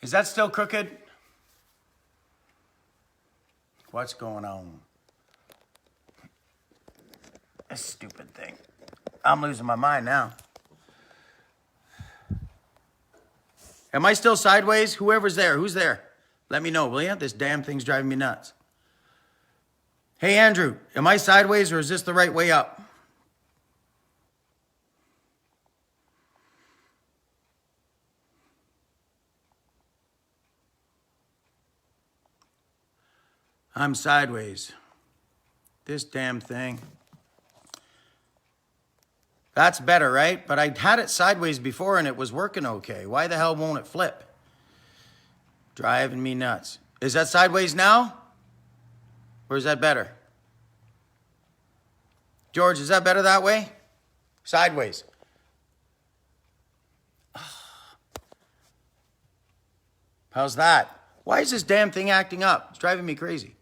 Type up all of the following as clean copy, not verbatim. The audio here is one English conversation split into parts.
Is that still crooked? What's going on? This stupid thing. I'm losing my mind now. Am I still sideways? Whoever's there, who's there? Let me know, will you? This damn thing's driving me nuts. Hey, Andrew, am I sideways or is this the right way up? I'm sideways. This damn thing. That's better, right? But I had it sideways before and it was working okay. Why the hell won't it flip? Driving me nuts. Is that sideways now? Or is that better? George, is that better that way? Sideways. How's that? Why is this damn thing acting up? It's driving me crazy.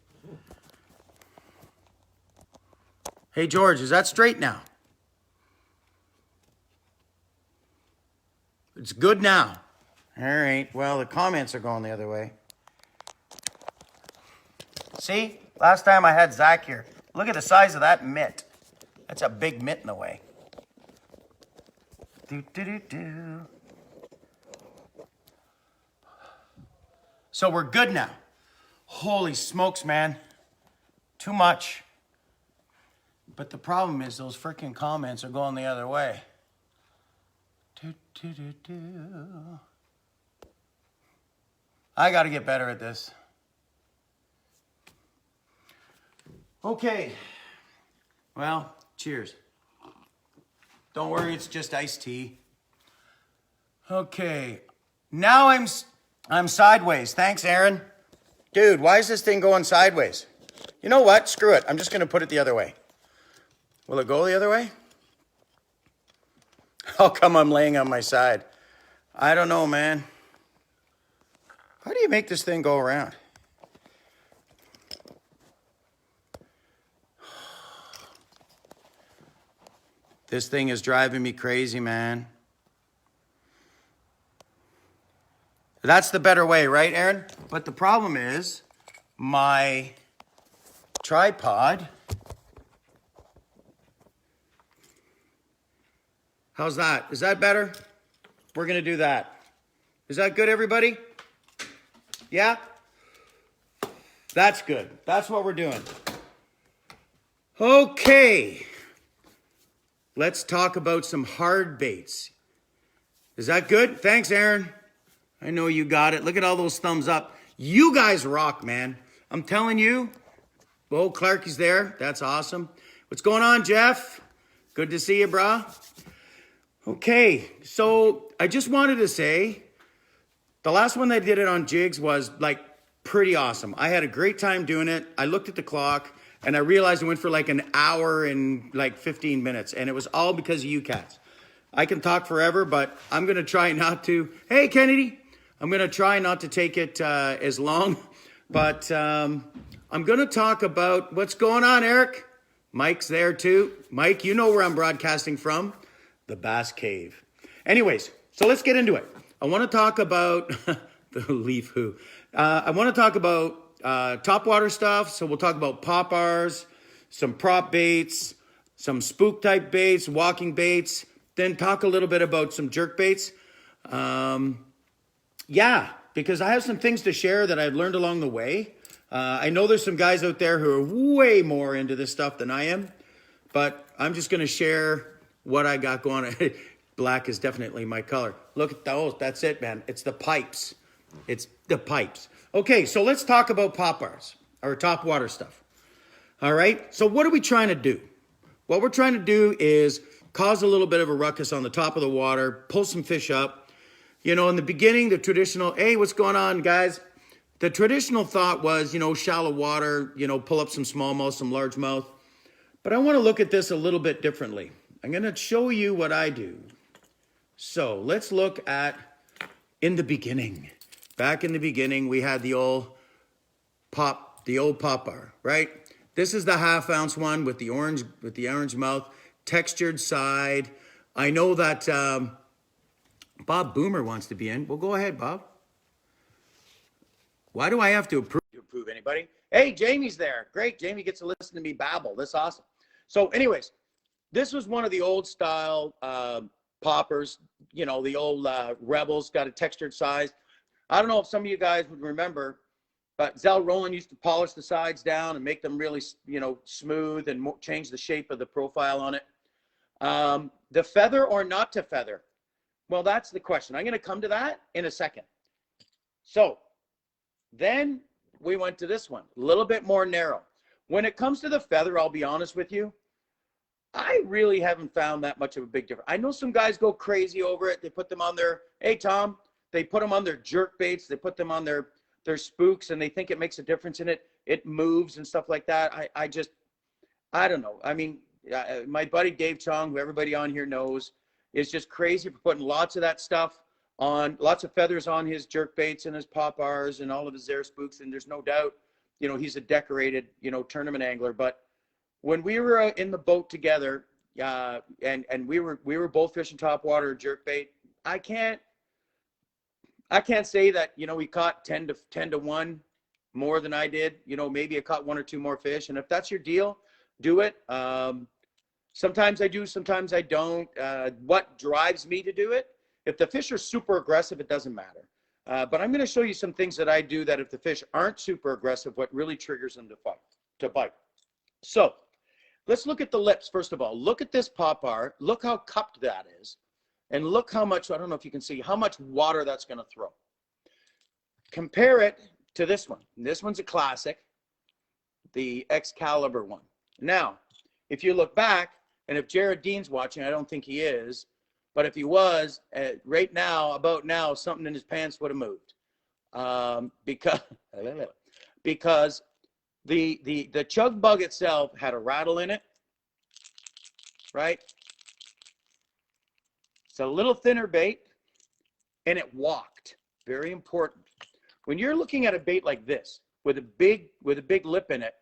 Hey, George, is that straight now? It's good now. All right. Well, the comments are going the other way. See? Last time I had Zach here. Look at the size of that mitt. That's a big mitt in the way. So we're good now. Holy smokes, man. Too much. But the problem is those freaking comments are going the other way. I got to get better at this. Okay. Well, cheers. Don't worry, it's just iced tea. Okay. Now I'm sideways. Thanks, Aaron. Dude, why is this thing going sideways? You know what? Screw it. I'm just going to put it the other way. Will it go the other way? How come I'm laying on my side? I don't know, man. How do you make this thing go around? This thing is driving me crazy, man. That's the better way, right, Aaron? But the problem is my tripod. How's that? Is that better? We're going to do that. Is that good, everybody? Yeah? That's good. That's what we're doing. Okay. Let's talk about some hard baits. Is that good? Thanks, Aaron. I know you got it. Look at all those thumbs up. You guys rock, man. I'm telling you. Oh, Clarky's there. That's awesome. What's going on, Jeff? Good to see you, brah. Okay, so I just wanted to say, the last one that I did it on jigs was like pretty awesome. I had a great time doing it. I looked at the clock and I realized it went for like an hour and like 15 minutes. And it was all because of you cats. I can talk forever, but I'm going to try not to. Hey, Kennedy. I'm going to try not to take it as long. But I'm going to talk about what's going on, Eric. Mike's there too. Mike, you know where I'm broadcasting from. The Bass Cave. Anyways, so let's get into it. I want to talk about the leaf who. I want to talk about topwater stuff. So we'll talk about poppers, some prop baits, some spook type baits, walking baits. Then talk a little bit about some jerk baits. Yeah, because I have some things to share that I've learned along the way. I know there's some guys out there who are way more into this stuff than I am. But I'm just going to share what I got going on. Black is definitely my color. Look at those. That's it, man. It's the pipes. It's the pipes. Okay, so let's talk about poppers or topwater stuff. All right. So what are we trying to do? What we're trying to do is cause a little bit of a ruckus on the top of the water, pull some fish up. You know, in the beginning, the traditional, hey, what's going on, guys? The traditional thought was, you know, shallow water, you know, pull up some smallmouth, some largemouth. But I want to look at this a little bit differently. I'm going to show you what I do. So let's look at in the beginning. Back in the beginning, we had the old popper, right? This is the 1/2 ounce one with the orange mouth, textured side. I know that Bob Boomer wants to be in. Well, go ahead, Bob. Why do I have to approve anybody? Hey, Jamie's there. Great. Jamie gets to listen to me babble. That's awesome. So anyways, this was one of the old style poppers, you know, the old Rebels, got a textured size. I don't know if some of you guys would remember, but Zell Rowland used to polish the sides down and make them really, you know, smooth and change the shape of the profile on it. The feather or not to feather? Well, that's the question. I'm going to come to that in a second. So then we went to this one, a little bit more narrow. When it comes to the feather, I'll be honest with you, I really haven't found that much of a big difference. I know some guys go crazy over it. They put them on their, hey, Tom, they put them on their jerk baits. They put them on their spooks, and they think it makes a difference in it. It moves and stuff like that. I don't know. I mean, my buddy Dave Chong, who everybody on here knows, is just crazy for putting lots of that stuff on, lots of feathers on his jerk baits and his pop bars and all of his air spooks. And there's no doubt, you know, he's a decorated, you know, tournament angler. But when we were in the boat together, and we were both fishing topwater jerk bait, I can't say that, you know, he caught 10 to 1 more than I did. You know, maybe I caught 1 or 2 more fish. And if that's your deal, do it. Sometimes I do, sometimes I don't. What drives me to do it? If the fish are super aggressive, it doesn't matter. But I'm going to show you some things that I do that if the fish aren't super aggressive, what really triggers them to bite. So let's look at the lips. First of all, look at this pop bar. Look how cupped that is. And look how much, I don't know if you can see, how much water that's going to throw. Compare it to this one. This one's a classic, the Excalibur one. Now, if you look back, and if Jared Dean's watching, I don't think he is, but if he was, right now, about now, something in his pants would have moved. Because the chug bug itself had a rattle in it, right? It's a little thinner bait, and it walked. Very important. When you're looking at a bait like this, with a big lip in it,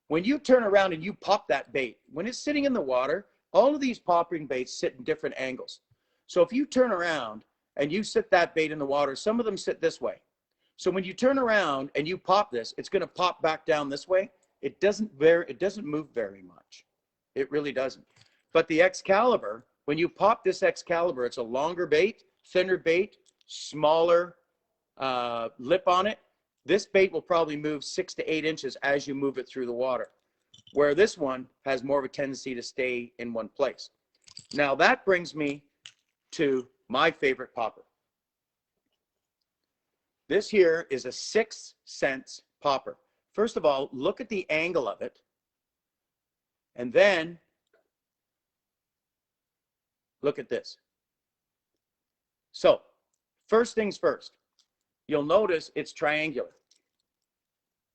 when you turn around and you pop that bait, when it's sitting in the water, all of these popping baits sit in different angles. So if you turn around and you sit that bait in the water, some of them sit this way. So when you turn around and you pop this, it's going to pop back down this way. It doesn't move very much. It really doesn't. But the Excalibur, when you pop this Excalibur, it's a longer bait, thinner bait, smaller lip on it. This bait will probably move 6 to 8 inches as you move it through the water, where this one has more of a tendency to stay in one place. Now that brings me to my favorite popper. This here is a 6 cents popper. First of all, look at the angle of it, and then look at this. So first things first, you'll notice it's triangular,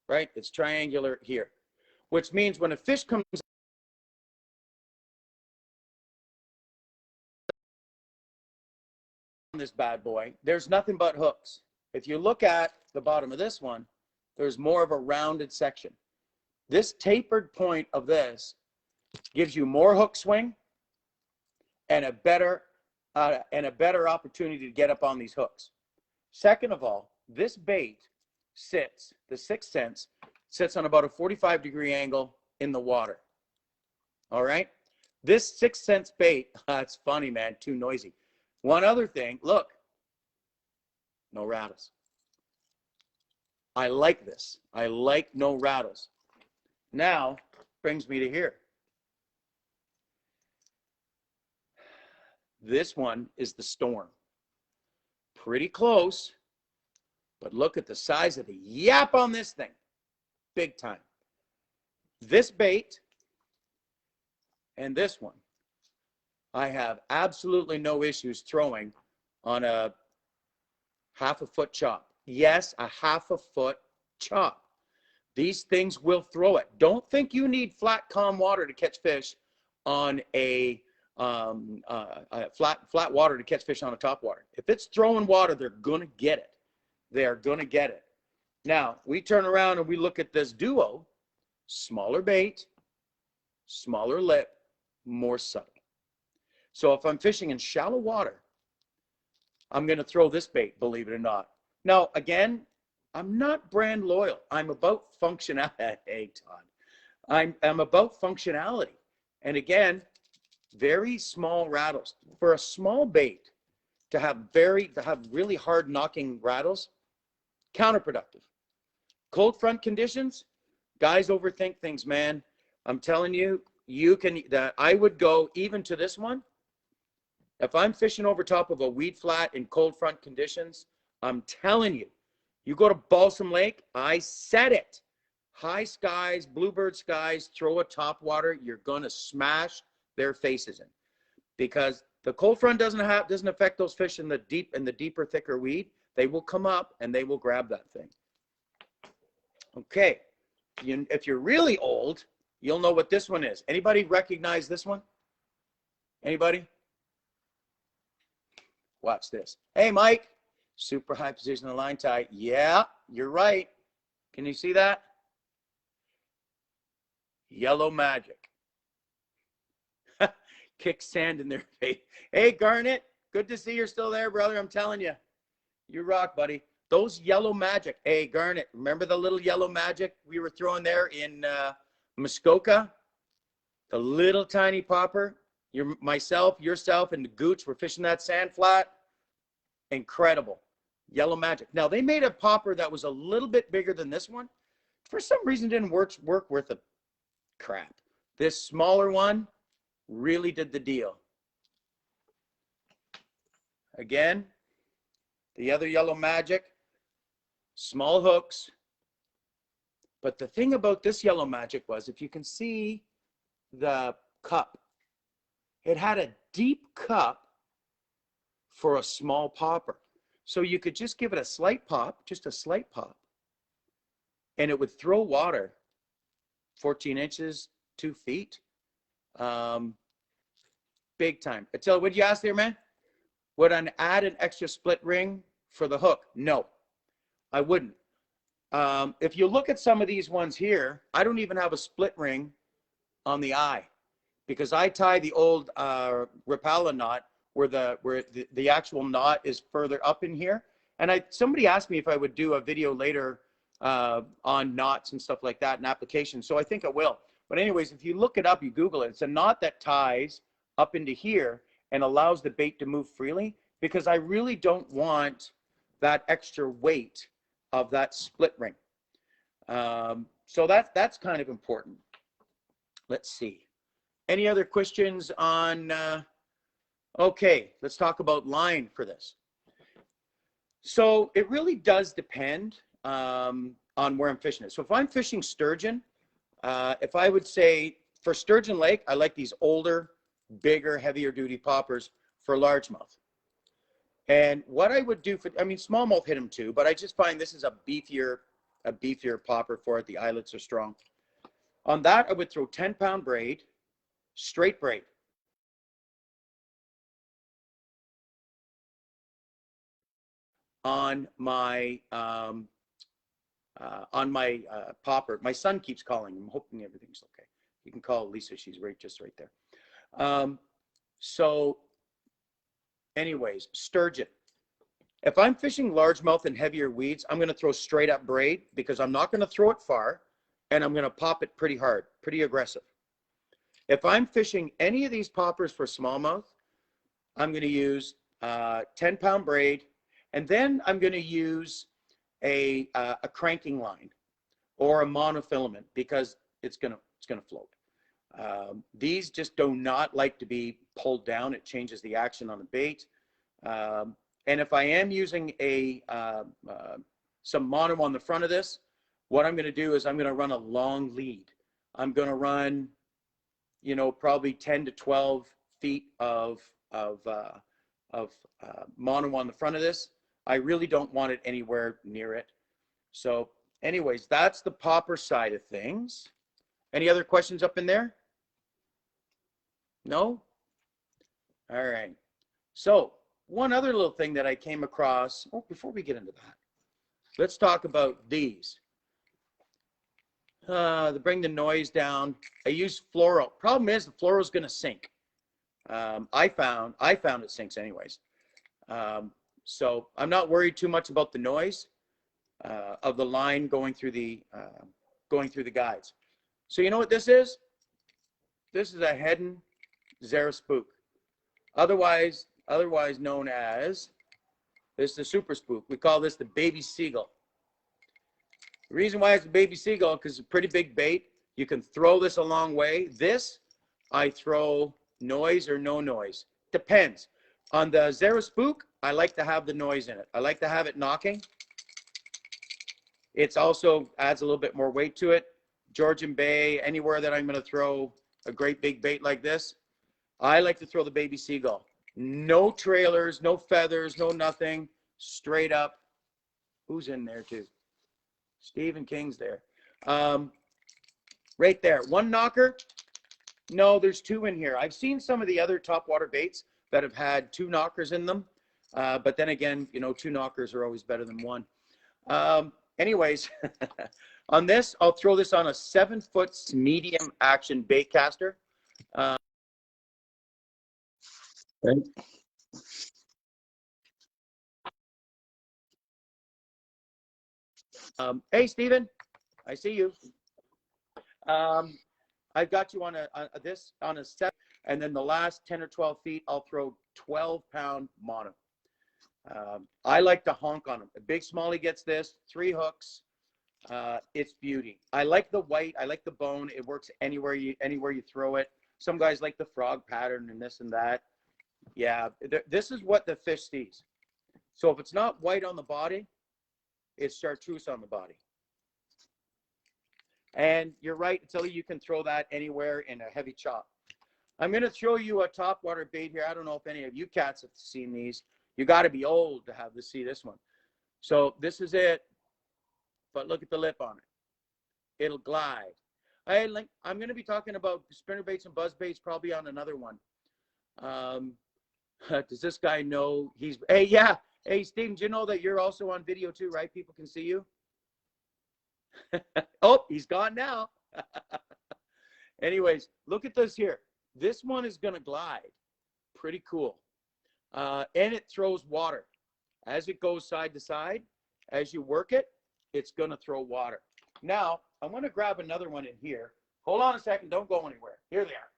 right? It's triangular here, which means when a fish comes on this bad boy, there's nothing but hooks. If you look at the bottom of this one, there's more of a rounded section. This tapered point of this gives you more hook swing and a better opportunity to get up on these hooks. Second of all, this bait sits, the 6 cents, sits on about a 45-degree angle in the water. All right? This 6 cents bait, it's funny, man, too noisy. One other thing, look, no rattles. I like this. I like no rattles. Now, brings me to here. This one is the Storm. Pretty close, but look at the size of the yap on this thing. Big time. This bait and this one, I have absolutely no issues throwing on a 1/2 foot chop. Yes, a 1/2 foot chop. These things will throw it. Don't think you need flat, calm water to catch fish on a flat water to catch fish on a top water. If it's throwing water, they're gonna get it. They are gonna get it. Now we turn around and we look at this duo: smaller bait, smaller lip, more subtle. So if I'm fishing in shallow water, I'm gonna throw this bait, believe it or not. Now again, I'm not brand loyal. I'm about functionality. Hey, Todd. I'm about functionality. And again, very small rattles. For a small bait to have really hard knocking rattles, counterproductive. Cold front conditions, guys overthink things, man. I'm telling you, I would go even to this one. If I'm fishing over top of a weed flat in cold front conditions, I'm telling you, you go to Balsam Lake, I said it. High skies, bluebird skies, throw a top water, you're gonna smash their faces in. Because the cold front doesn't affect those fish in the deeper, thicker weed. They will come up and they will grab that thing. Okay, if you're really old, you'll know what this one is. Anybody recognize this one? Anybody? Watch this. Hey, Mike. Super high position of the line tie. Yeah, you're right. Can you see that? Yellow magic. Kick sand in their face. Hey, Garnet. Good to see you're still there, brother. I'm telling you. You rock, buddy. Those yellow magic. Hey, Garnet, remember the little yellow magic we were throwing there in Muskoka? The little tiny popper. Myself, yourself, and the Gooch were fishing that sand flat. Incredible. Yellow magic. Now, they made a popper that was a little bit bigger than this one. For some reason, didn't work worth a crap. This smaller one really did the deal. Again, the other yellow magic, small hooks. But the thing about this yellow magic was, if you can see the cup, it had a deep cup for a small popper. So you could just give it a slight pop, just a slight pop, and it would throw water 14 inches, 2 feet. Big time. Attila, what'd you ask there, man? Would I add an extra split ring for the hook? No, I wouldn't. If you look at some of these ones here, I don't even have a split ring on the eye because I tie the old Rapala knot where the actual knot is further up in here. And somebody asked me if I would do a video later on knots and stuff like that and applications. So I think I will. But anyways, if you look it up, you Google it, it's a knot that ties up into here and allows the bait to move freely, because I really don't want that extra weight of that split ring. So that's kind of important. Let's see. Any other questions on, okay, let's talk about line for this. So it really does depend on where I'm fishing it. So if I'm fishing sturgeon, if I would say for Sturgeon Lake, I like these older, bigger, heavier duty poppers for largemouth. And what I would do smallmouth hit them too, but I just find this is a beefier popper for it. The eyelets are strong. On that, I would throw 10-pound braid, straight braid. On my popper. My son keeps calling. I'm hoping everything's okay. You can call Lisa. She's just right there. So anyways, sturgeon. If I'm fishing largemouth and heavier weeds, I'm going to throw straight up braid because I'm not going to throw it far and I'm going to pop it pretty hard, pretty aggressive. If I'm fishing any of these poppers for smallmouth, I'm going to use 10-pound braid, and then I'm going to use a cranking line or a monofilament because it's going to float. These just do not like to be pulled down. It changes the action on the bait. And if I am using some mono on the front of this, what I'm going to do is I'm going to run a long lead. I'm going to run, probably 10 to 12 feet of mono on the front of this. I really don't want it anywhere near it. So anyways, that's the popper side of things. Any other questions up in there? No? All right. So one other little thing that I came across, before we get into that, let's talk about these. To bring the noise down, I use fluoro. Problem is the fluoro is going to sink. I found it sinks anyways. So I'm not worried too much about the noise. of the line going through the guides. So you know what this is? This is a Hedden Zara spook, otherwise known as, this is the super spook. We call this the baby seagull. The reason why it's a baby seagull, because it's a pretty big bait. You can throw this a long way. This, I throw noise or no noise. Depends. On the Zara spook, I like to have the noise in it. I like to have it knocking. It's also adds a little bit more weight to it. Georgian Bay, anywhere that I'm going to throw a great big bait like this, I like to throw the baby seagull. No trailers, no feathers, no nothing. Straight up. Who's in there too? Stephen King's there. Right there. One knocker. No, there's two in here. I've seen some of the other topwater baits that have had two knockers in them. But then again, you know, two knockers are always better than one. Anyways, on this, I'll throw this on a 7-foot medium action bait caster. Right. Hey, Stephen, I see you. I've got you on a 7, and then the last 10 or 12 feet, I'll throw 12-pound mono. I like to honk on them. A big smallie gets this, 3 hooks. It's beauty. I like the white. I like the bone. It works anywhere you throw it. Some guys like the frog pattern and this and that. Yeah, this is what the fish sees. So if it's not white on the body, it's chartreuse on the body. And you're right, until you can throw that anywhere in a heavy chop. I'm going to throw you a topwater bait here. I don't know if any of you cats have seen these. You got to be old to have to see this one. So this is it. But look at the lip on it. It'll glide. I'm going to be talking about spinner baits and buzz baits probably on another one. Does this guy know he's... Hey, yeah. Hey, Steven, do you know that you're also on video too, right? People can see you. Oh, he's gone now. Anyways, look at this here. This one is going to glide. Pretty cool. And it throws water. As it goes side to side, as you work it, it's going to throw water. Now, I'm going to grab another one in here. Hold on a second. Don't go anywhere. Here they are.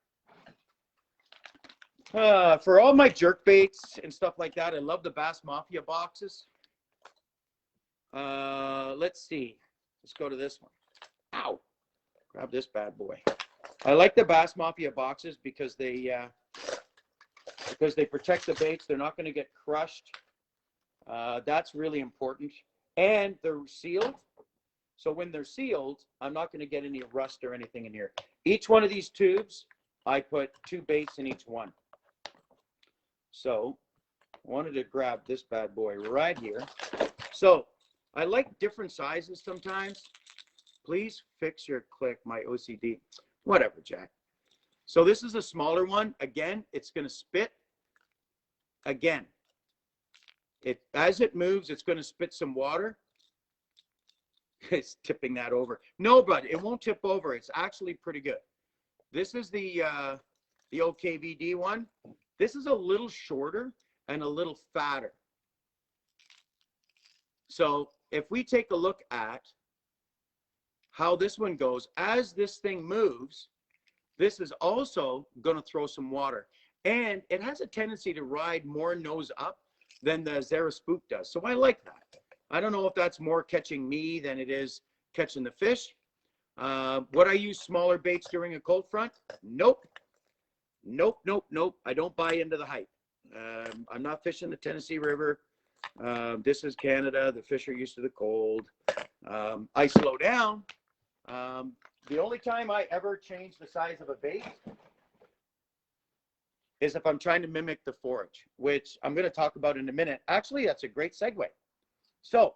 For all my jerk baits and stuff like that, I love the Bass Mafia boxes. Let's see. Let's go to this one. Ow. Grab this bad boy. I like the Bass Mafia boxes because they protect the baits. They're not going to get crushed. That's really important. And they're sealed. So when they're sealed, I'm not going to get any rust or anything in here. Each one of these tubes, I put 2 baits in each one. So I wanted to grab this bad boy right here. So I like different sizes sometimes. Please fix your click, my OCD. Whatever, Jack. So this is a smaller one. Again, it's going to spit. Again, as it moves, it's going to spit some water. It's tipping that over. No, but it won't tip over. It's actually pretty good. This is the OKVD one. This is a little shorter and a little fatter. So if we take a look at how this one goes, as this thing moves, this is also going to throw some water. And it has a tendency to ride more nose up than the Zara Spook does. So I like that. I don't know if that's more catching me than it is catching the fish. Would I use smaller baits during a cold front? Nope. Nope, nope, nope. I don't buy into the hype. I'm not fishing the Tennessee River. This is Canada. The fish are used to the cold. I slow down. The only time I ever change the size of a bait is if I'm trying to mimic the forage, which I'm going to talk about in a minute. Actually, that's a great segue. So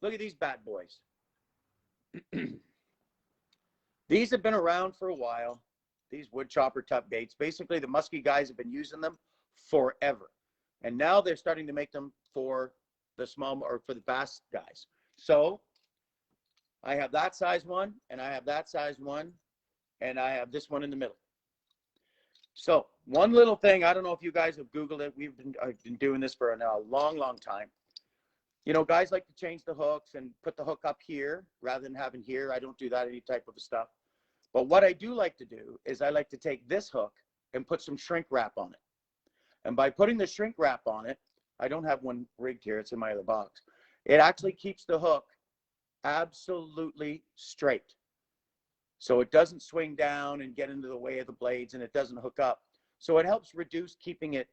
look at these bad boys. These have been around for a while. These wood chopper type baits. Basically, the musky guys have been using them forever. And now they're starting to make them for the small, or for the bass guys. So I have that size one, and I have that size one, and I have this one in the middle. So one little thing, I don't know if you guys have Googled it. I've been doing this for a long, long time. You know, guys like to change the hooks and put the hook up here rather than having here. I don't do that any type of stuff. But what I do like to do is I like to take this hook and put some shrink wrap on it. And by putting the shrink wrap on it, I don't have one rigged here. It's in my other box. It actually keeps the hook absolutely straight. So it doesn't swing down and get into the way of the blades, and it doesn't hook up. So it helps reduce keeping it,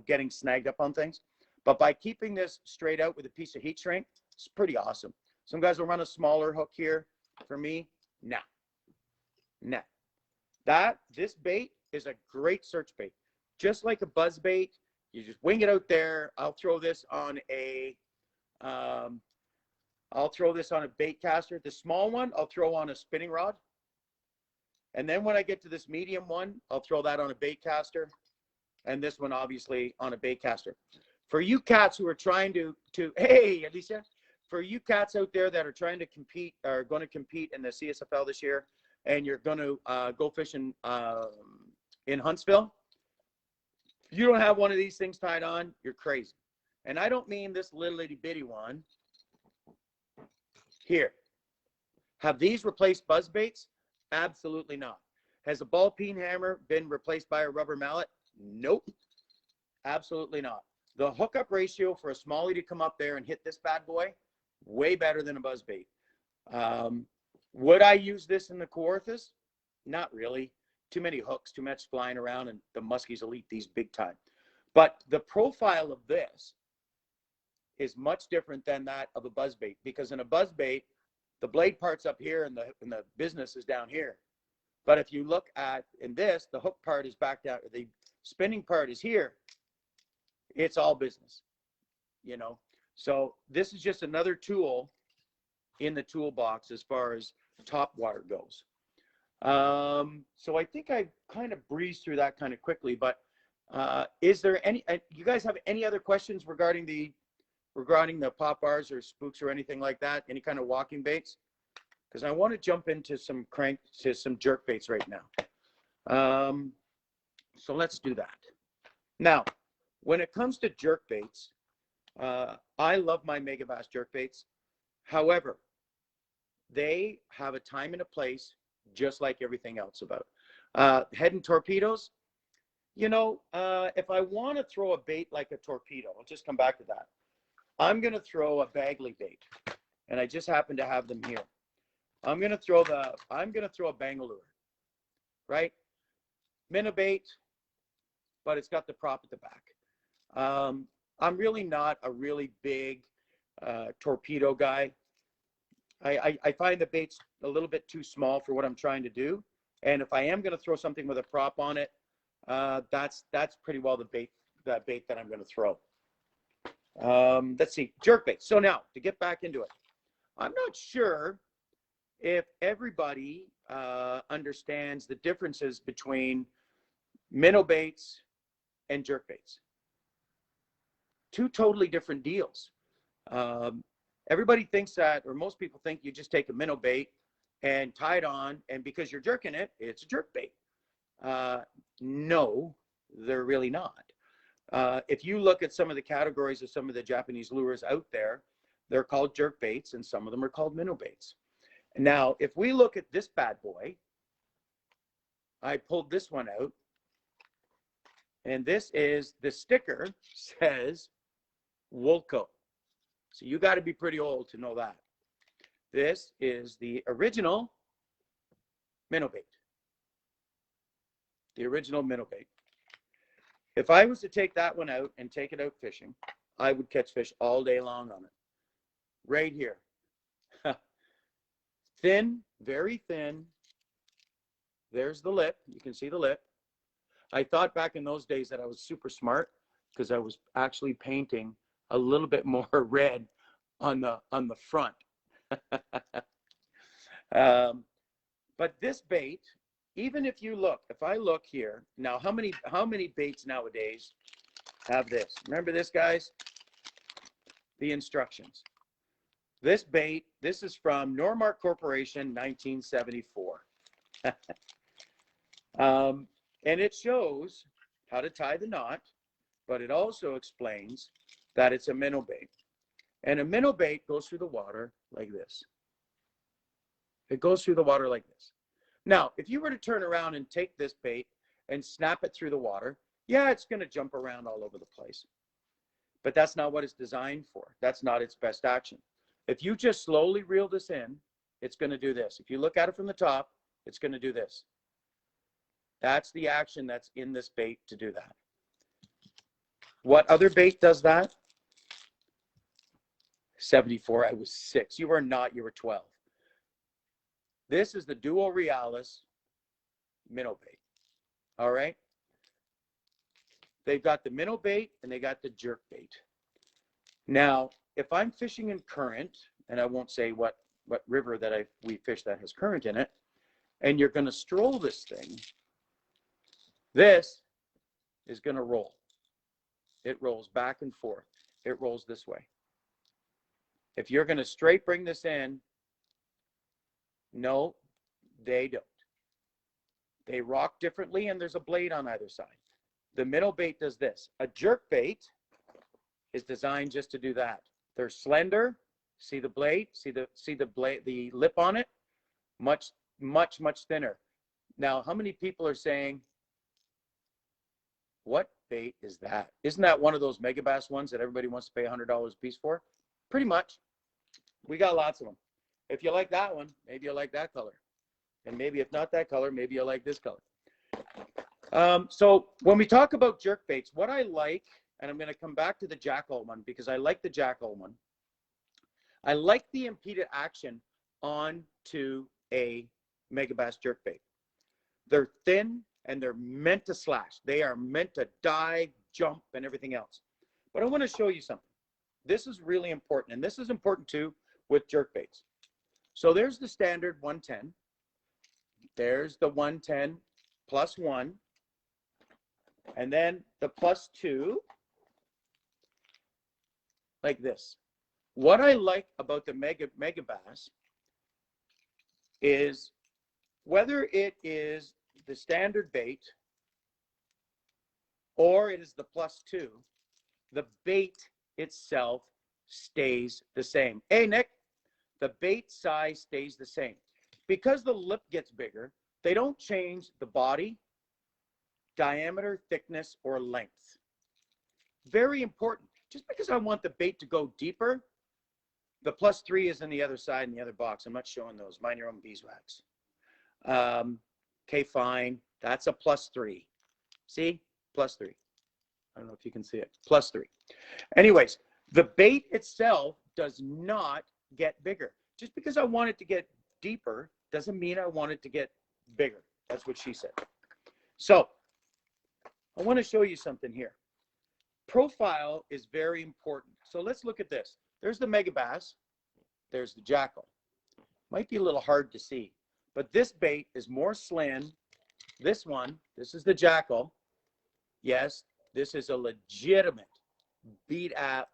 getting snagged up on things. But by keeping this straight out with a piece of heat shrink, it's pretty awesome. Some guys will run a smaller hook here. For me, nah. This bait is a great search bait. Just like a buzz bait, you just wing it out there. I'll throw this on a bait caster. The small one, I'll throw on a spinning rod. And then when I get to this medium one, I'll throw that on a bait caster. And this one, obviously, on a bait caster. For you cats who are trying to hey, Alicia, for you cats out there that are trying to compete, or going to compete in the CSFL this year, and you're going to go fishing in Huntsville, if you don't have one of these things tied on, you're crazy. And I don't mean this little itty bitty one. Here. Have these replaced buzz baits? Absolutely not. Has a ball peen hammer been replaced by a rubber mallet? Nope. Absolutely not. The hookup ratio for a smallie to come up there and hit this bad boy, way better than a buzz bait. Would I use this in the Kawarthas? Not really. Too many hooks, too much flying around, and the muskies will eat these big time. But the profile of this is much different than that of a buzz bait, because in a buzz bait, the blade part's up here and the business is down here. But if you look at in this, the hook part is back down, the spinning part is here. It's all business, you know. So this is just another tool in the toolbox as far as top water goes. So I think I kind of breezed through that kind of quickly, but is there any, you guys have any other questions regarding the pop bars or spooks or anything like that? Any kind of walking baits? Because I want to jump into some jerk baits right now. So let's do that. Now, when it comes to jerk baits, I love my Megabass jerk baits. However, they have a time and a place, just like everything else about. Head and torpedoes, you know, if I want to throw a bait like a torpedo, I'll just come back to that. I'm going to throw a Bagley bait, and I just happen to have them here. I'm going to throw a Bangalore, right? Minnow bait, but it's got the prop at the back. I'm really not a really big torpedo guy. I find the bait's a little bit too small for what I'm trying to do. And if I am going to throw something with a prop on it, that's pretty well the bait that I'm going to throw. Let's see, jerk bait. So now to get back into it, I'm not sure if everybody understands the differences between minnow baits and jerk baits. Two totally different deals. Everybody thinks that, or most people think, you just take a minnow bait and tie it on, and because you're jerking it, it's a jerk bait. No, they're really not. If you look at some of the categories of some of the Japanese lures out there, they're called jerk baits, and some of them are called minnow baits. Now, if we look at this bad boy, I pulled this one out, and this is, the sticker says Woolco. So you got to be pretty old to know that. This is the original minnow bait. The original minnow bait. If I was to take that one out and take it out fishing, I would catch fish all day long on it. Right here. Thin, very thin. There's the lip. You can see the lip. I thought back in those days that I was super smart because I was actually painting a little bit more red on the front. But this bait, even if you look, if I look here now, how many baits nowadays have this? Remember this, guys? The instructions. This bait, this is from Normark Corporation, 1974. And it shows how to tie the knot, but it also explains that it's a minnow bait. And a minnow bait goes through the water like this. It goes through the water like this. Now, if you were to turn around and take this bait and snap it through the water, yeah, it's going to jump around all over the place. But that's not what it's designed for. That's not its best action. If you just slowly reel this in, it's going to do this. If you look at it from the top, it's going to do this. That's the action that's in this bait to do that. What other bait does that? 74, I was 6. You were not, you were 12. This is the Duo Realis minnow bait. All right? They've got the minnow bait and they got the jerk bait. Now, if I'm fishing in current, and I won't say what river that we fish that has current in it, and you're going to stroll this thing, this is going to roll. It rolls back and forth. It rolls this way. If you're going to straight bring this in, no, they don't. They rock differently, and there's a blade on either side. The minnow bait does this. A jerk bait is designed just to do that. They're slender. See the blade? See the blade, the lip on it? Much thinner. Now, how many people are saying, what bait is that? Isn't that one of those megabass ones that everybody wants to pay $100 a piece for? Pretty much. We got lots of them. If you like that one, maybe you'll like that color. And maybe if not that color, maybe you'll like this color. So when we talk about jerk baits, what I like, and I'm going to come back to the Jackal one because I like the Jackal one. I like the impeded action onto a megabass jerk bait. They're thin and they're meant to slash. They are meant to dive, jump, and everything else. But I want to show you something. This is really important, and this is important too with jerk baits. So there's the standard 110. There's the 110 plus 1. And then the plus 2, like this. What I like about the megabass is whether it is the standard bait or it is the plus 2, the bait itself stays the same. Hey, Nick, the bait size stays the same. Because the lip gets bigger, they don't change the body, diameter, thickness, or length. Very important. Just because I want the bait to go deeper, the plus 3 is on the other side in the other box. I'm not showing those. Mind your own beeswax. Okay, fine. That's a plus 3. See? Plus 3. I don't know if you can see it. Plus 3. Anyways, the bait itself does not get bigger. Just because I want it to get deeper doesn't mean I want it to get bigger. That's what she said. So I want to show you something here. Profile is very important. So let's look at this. There's the megabass. There's the Jackal. Might be a little hard to see, but this bait is more slim. This one, this is the Jackal. Yes, this is a legitimate beat-ass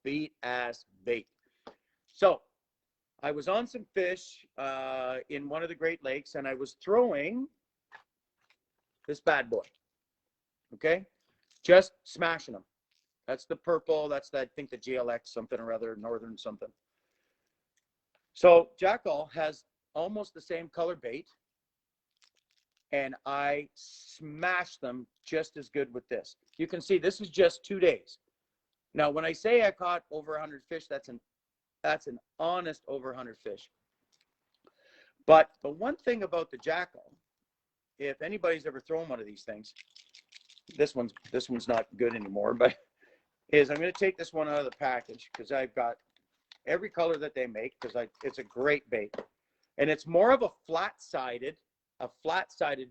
bait. So I was on some fish in one of the Great Lakes, and I was throwing this bad boy. Okay, just smashing them. That's the purple. That's the, I think the GLX something or other, Northern something. So Jackal has almost the same color bait, and I smashed them just as good with this. You can see this is just 2 days. Now, when I say I caught over 100 fish, that's an honest over 100 fish. But the one thing about the Jackal, if anybody's ever thrown one of these things, this one's not good anymore, but is I'm going to take this one out of the package because I've got every color that they make because it's a great bait. And it's more of a flat-sided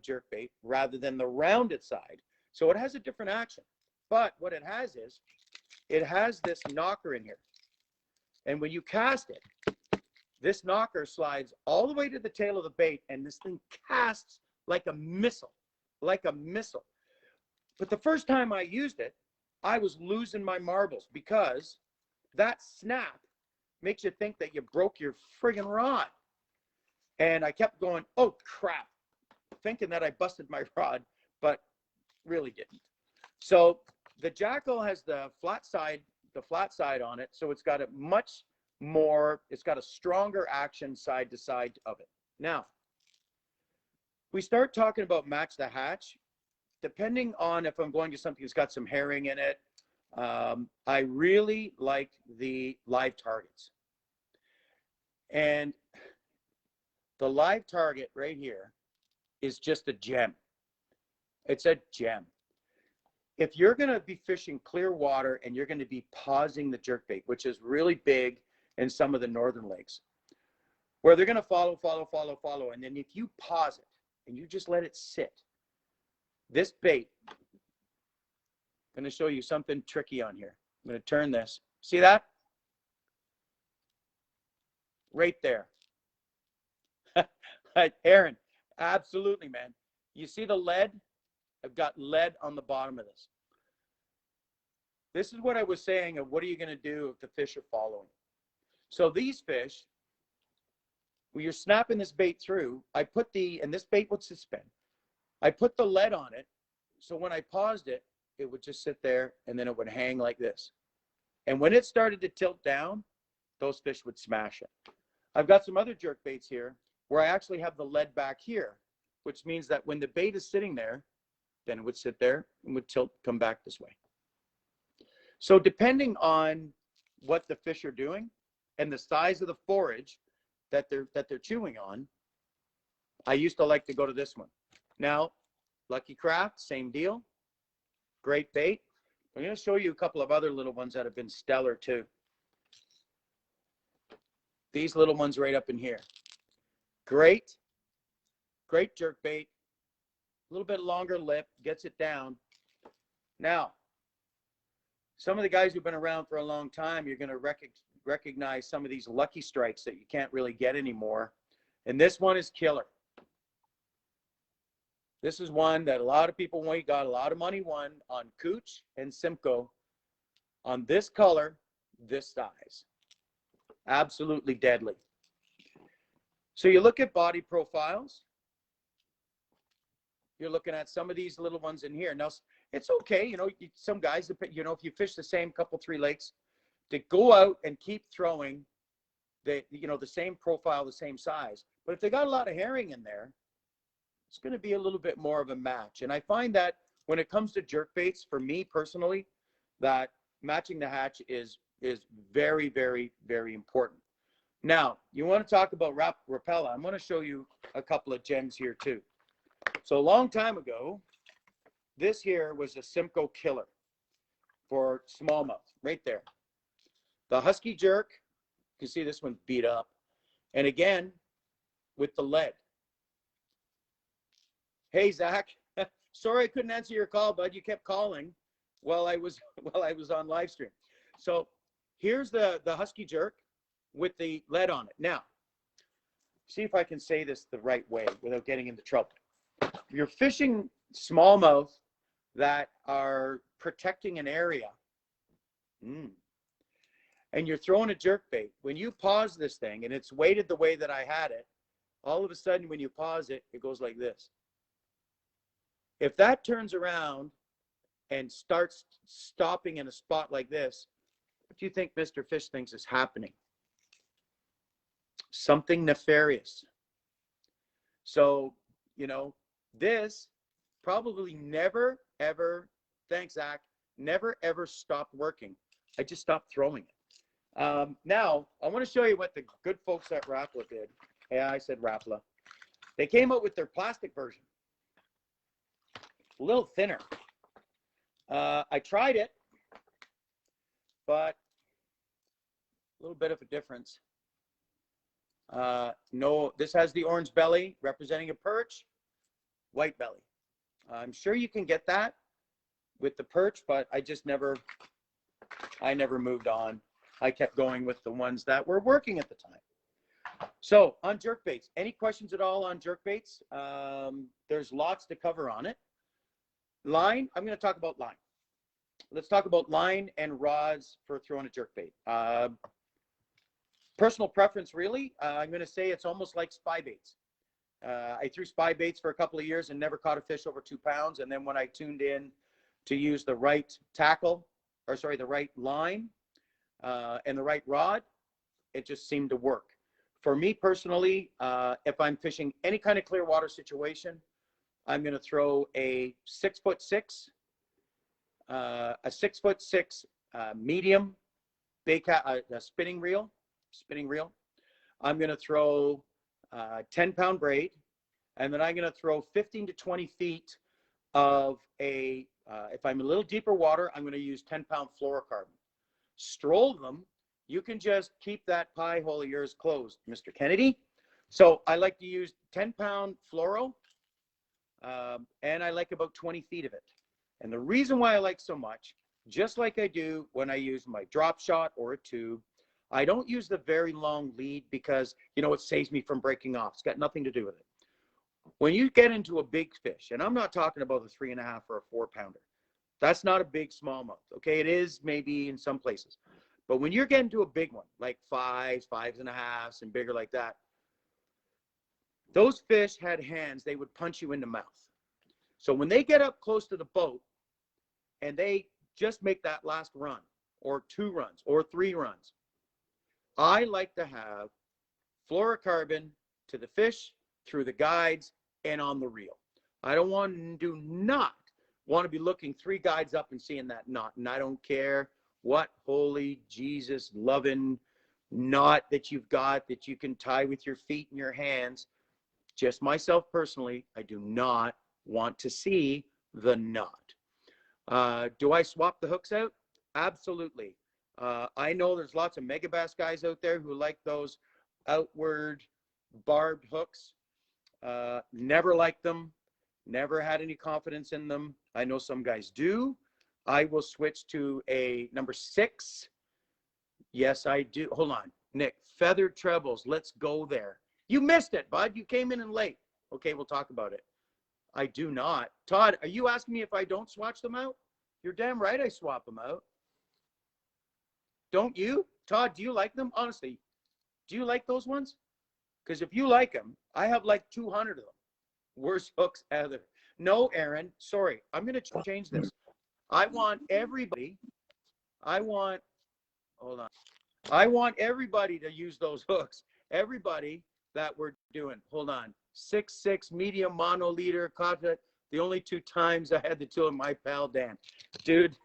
jerk bait rather than the rounded side. So it has a different action. But what it has is, it has this knocker in here. And when you cast it, this knocker slides all the way to the tail of the bait, and this thing casts like a missile, like a missile. But the first time I used it, I was losing my marbles because that snap makes you think that you broke your friggin' rod. And I kept going, oh crap, thinking that I busted my rod, but really didn't. So the Jackal has the flat side the flat side on it. So it's got a much more, it's got a stronger action side to side of it. Now, we start talking about match the hatch. Depending on if I'm going to something that's got some herring in it, I really like the live targets. And the live target right here is just a gem. It's a gem. If you're going to be fishing clear water and you're going to be pausing the jerkbait, which is really big in some of the northern lakes, where they're going to follow, and then if you pause it and you just let it sit, this bait, I'm going to show you something tricky on here. I'm going to turn this. See that? Right there. Aaron, absolutely, man. You see the lead? I've got lead on the bottom of this. This is what I was saying of what are you going to do if the fish are following? So these fish, when you're snapping this bait through, I put and this bait would suspend. I put the lead on it, so when I paused it, it would just sit there and then it would hang like this. And when it started to tilt down, those fish would smash it. I've got some other jerk baits here where I actually have the lead back here, which means that when the bait is sitting there, then it would sit there and would tilt, come back this way. So depending on what the fish are doing and the size of the forage that they're chewing on, I used to like to go to this one. Now, Lucky Craft, same deal. Great bait. I'm going to show you a couple of other little ones that have been stellar too. These little ones right up in here. Great jerk bait. A little bit longer lip, gets it down. Now, some of the guys who've been around for a long time, you're going to recognize some of these Lucky Strikes that you can't really get anymore. And this one is killer. This is one that a lot of people got a lot of money won on Cooch and Simcoe on this color, this size. Absolutely deadly. So you look at body profiles. You're looking at some of these little ones in here. Now, it's okay, you know, some guys, you know, if you fish the same couple, 3 lakes, to go out and keep throwing the, you know, the same profile, the same size. But if they got a lot of herring in there, it's going to be a little bit more of a match. And I find that when it comes to jerk baits, for me personally, that matching the hatch is very, very, very important. Now, you want to talk about Rapala. I'm going to show you a couple of gems here too. So a long time ago, this here was a Simcoe killer for smallmouth, right there. The Husky jerk, you can see this one's beat up. And again, with the lead. Hey, Zach, sorry I couldn't answer your call, bud. You kept calling while I was on live stream. So here's the Husky jerk with the lead on it. Now, see if I can say this the right way without getting into trouble. You're fishing smallmouth that are protecting an area, and you're throwing a jerk bait. When you pause this thing, and it's weighted the way that I had it, all of a sudden when you pause it, it goes like this. If that turns around and starts stopping in a spot like this, what do you think Mr. Fish thinks is happening? Something nefarious. So, you know, this probably never, ever, thanks, Zach, never, ever stopped working. I just stopped throwing it. Now, I want to show you what the good folks at Rapala did. Yeah, I said Rapala. They came out with their plastic version. A little thinner. I tried it, but a little bit of a difference. No, this has the orange belly representing a perch, white belly. I'm sure you can get that with the perch, but I never moved on. I kept going with the ones that were working at the time. So on jerk baits, any questions at all on jerk baits? There's lots to cover on it. Line, I'm going to talk about line. Let's talk about line and rods for throwing a jerk bait. Personal preference, really, I'm going to say it's almost like spy baits. I threw spy baits for a couple of years and never caught a fish over 2 pounds. And then when I tuned in to use the right tackle, or sorry, the right line, and the right rod, it just seemed to work. For me personally, if I'm fishing any kind of clear water situation, I'm going to throw a 6'6", a 6'6" medium bait, a spinning reel. I'm going to throw 10-pound braid, and then I'm going to throw 15 to 20 feet of a, if I'm a little deeper water, I'm going to use 10-pound fluorocarbon. Stroll them. You can just keep that pie hole of yours closed, Mr. Kennedy. So I like to use 10-pound fluoro, and I like about 20 feet of it. And the reason why I like so much, just like I do when I use my drop shot or a tube, I don't use the very long lead because, it saves me from breaking off. It's got nothing to do with it. When you get into a big fish, and I'm not talking about a 3.5 or a 4-pounder, that's not a big smallmouth. Okay, it is maybe in some places. But when you're getting to a big one, like 5s, 5.5s, and bigger like that, those fish had hands, they would punch you in the mouth. So when they get up close to the boat and they just make that last run, or 2 runs, or 3 runs, I like to have fluorocarbon to the fish, through the guides, and on the reel. I do not want to be looking 3 guides up and seeing that knot. And I don't care what holy Jesus loving knot that you've got that you can tie with your feet and your hands. Just myself personally, I do not want to see the knot. Do I swap the hooks out? Absolutely. I know there's lots of megabass guys out there who like those outward barbed hooks. Never liked them. Never had any confidence in them. I know some guys do. I will switch to a number 6. Yes, I do. Hold on, Nick. Feathered trebles. Let's go there. You missed it, bud. You came in late. Okay, we'll talk about it. I do not. Todd, are you asking me if I don't swatch them out? You're damn right I swap them out. Don't you? Todd, do you like them? Honestly, do you like those ones? Because if you like them, I have like 200 of them. Worst hooks ever. No, Aaron, sorry. I'm going to change this. I want everybody to use those hooks. Everybody that we're doing. Hold on. 6'6" medium monoliter caught it. The only 2 times I had the 2 of my pal Dan. Dude.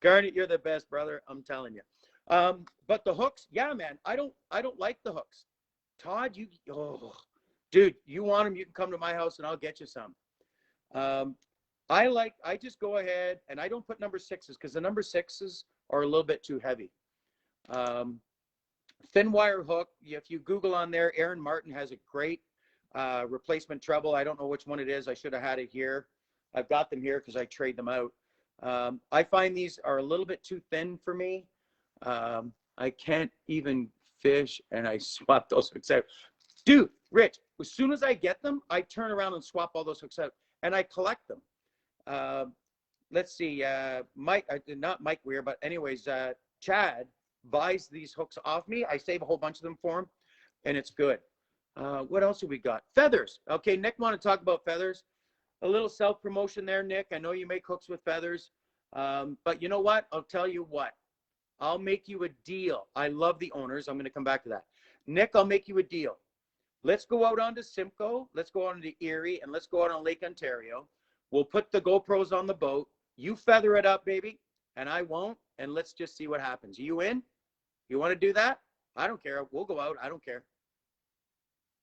Garnet, you're the best, brother. I'm telling you. But the hooks, yeah, man. I don't like the hooks. Todd, dude, you want them, you can come to my house and I'll get you some. I just go ahead and I don't put number 6s because the number 6s are a little bit too heavy. Thin wire hook, if you Google on there, Aaron Martin has a great replacement treble. I don't know which one it is. I should have had it here. I've got them here because I trade them out. I find these are a little bit too thin for me. I can't even fish and I swap those hooks out. Dude, Rich, as soon as I get them, I turn around and swap all those hooks out and I collect them. Let's see, Mike, not Mike Weir, but anyways, Chad buys these hooks off me. I save a whole bunch of them for him and it's good. What else have we got? Feathers. Okay, Nick want to talk about feathers. A little self-promotion there, Nick. I know you make hooks with feathers, but you know what? I'll tell you what. I'll make you a deal. I love the owners. I'm going to come back to that. Nick, I'll make you a deal. Let's go out onto Simcoe. Let's go out onto Erie, and let's go out on Lake Ontario. We'll put the GoPros on the boat. You feather it up, baby, and I won't, and let's just see what happens. You in? You want to do that? I don't care. We'll go out. I don't care.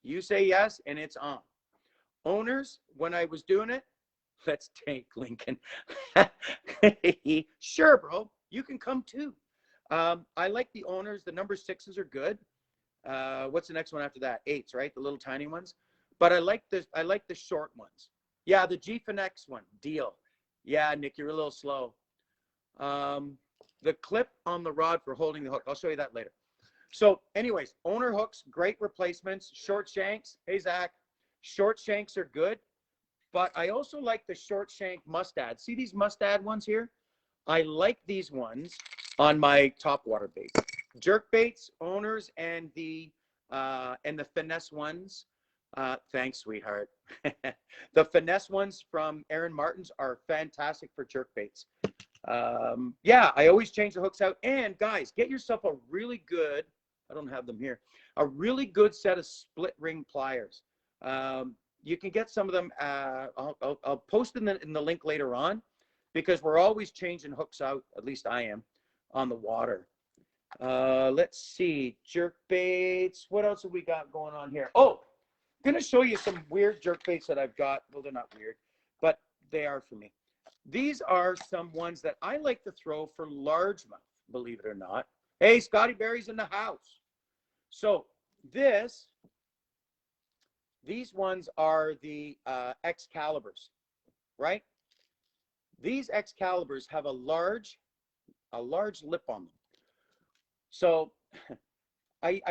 You say yes, and it's on. Owners, when I was doing it, let's take Lincoln. Sure, bro. You can come too. I like the owners. The number 6s are good. What's the next one after that? 8s, right? The little tiny ones. But I like the short ones. Yeah, the G-Finex one. Deal. Yeah, Nick, you're a little slow. The clip on the rod for holding the hook. I'll show you that later. So anyways, owner hooks, great replacements. Short shanks. Hey, Zach. Short shanks are good. But I also like the short shank mustad. See these mustad ones here? I like these ones on my topwater baits. Jerk baits, owners, and the finesse ones. Thanks, sweetheart. The finesse ones from Aaron Martin's are fantastic for jerk baits. Yeah, I always change the hooks out. And guys, get yourself a really good, I don't have them here, a really good set of split ring pliers. You can get some of them. I'll post in the link later on, because we're always changing hooks out, at least I am, on the water. Let's see, jerk baits. What else have we got going on here? Oh, I'm going to show you some weird jerk baits that I've got. Well, they're not weird, but they are for me. These are some ones that I like to throw for largemouth, believe it or not. Hey, Scotty Berry's in the house. So these ones are the Excaliburs, right? These Excaliburs have a large lip on them. So I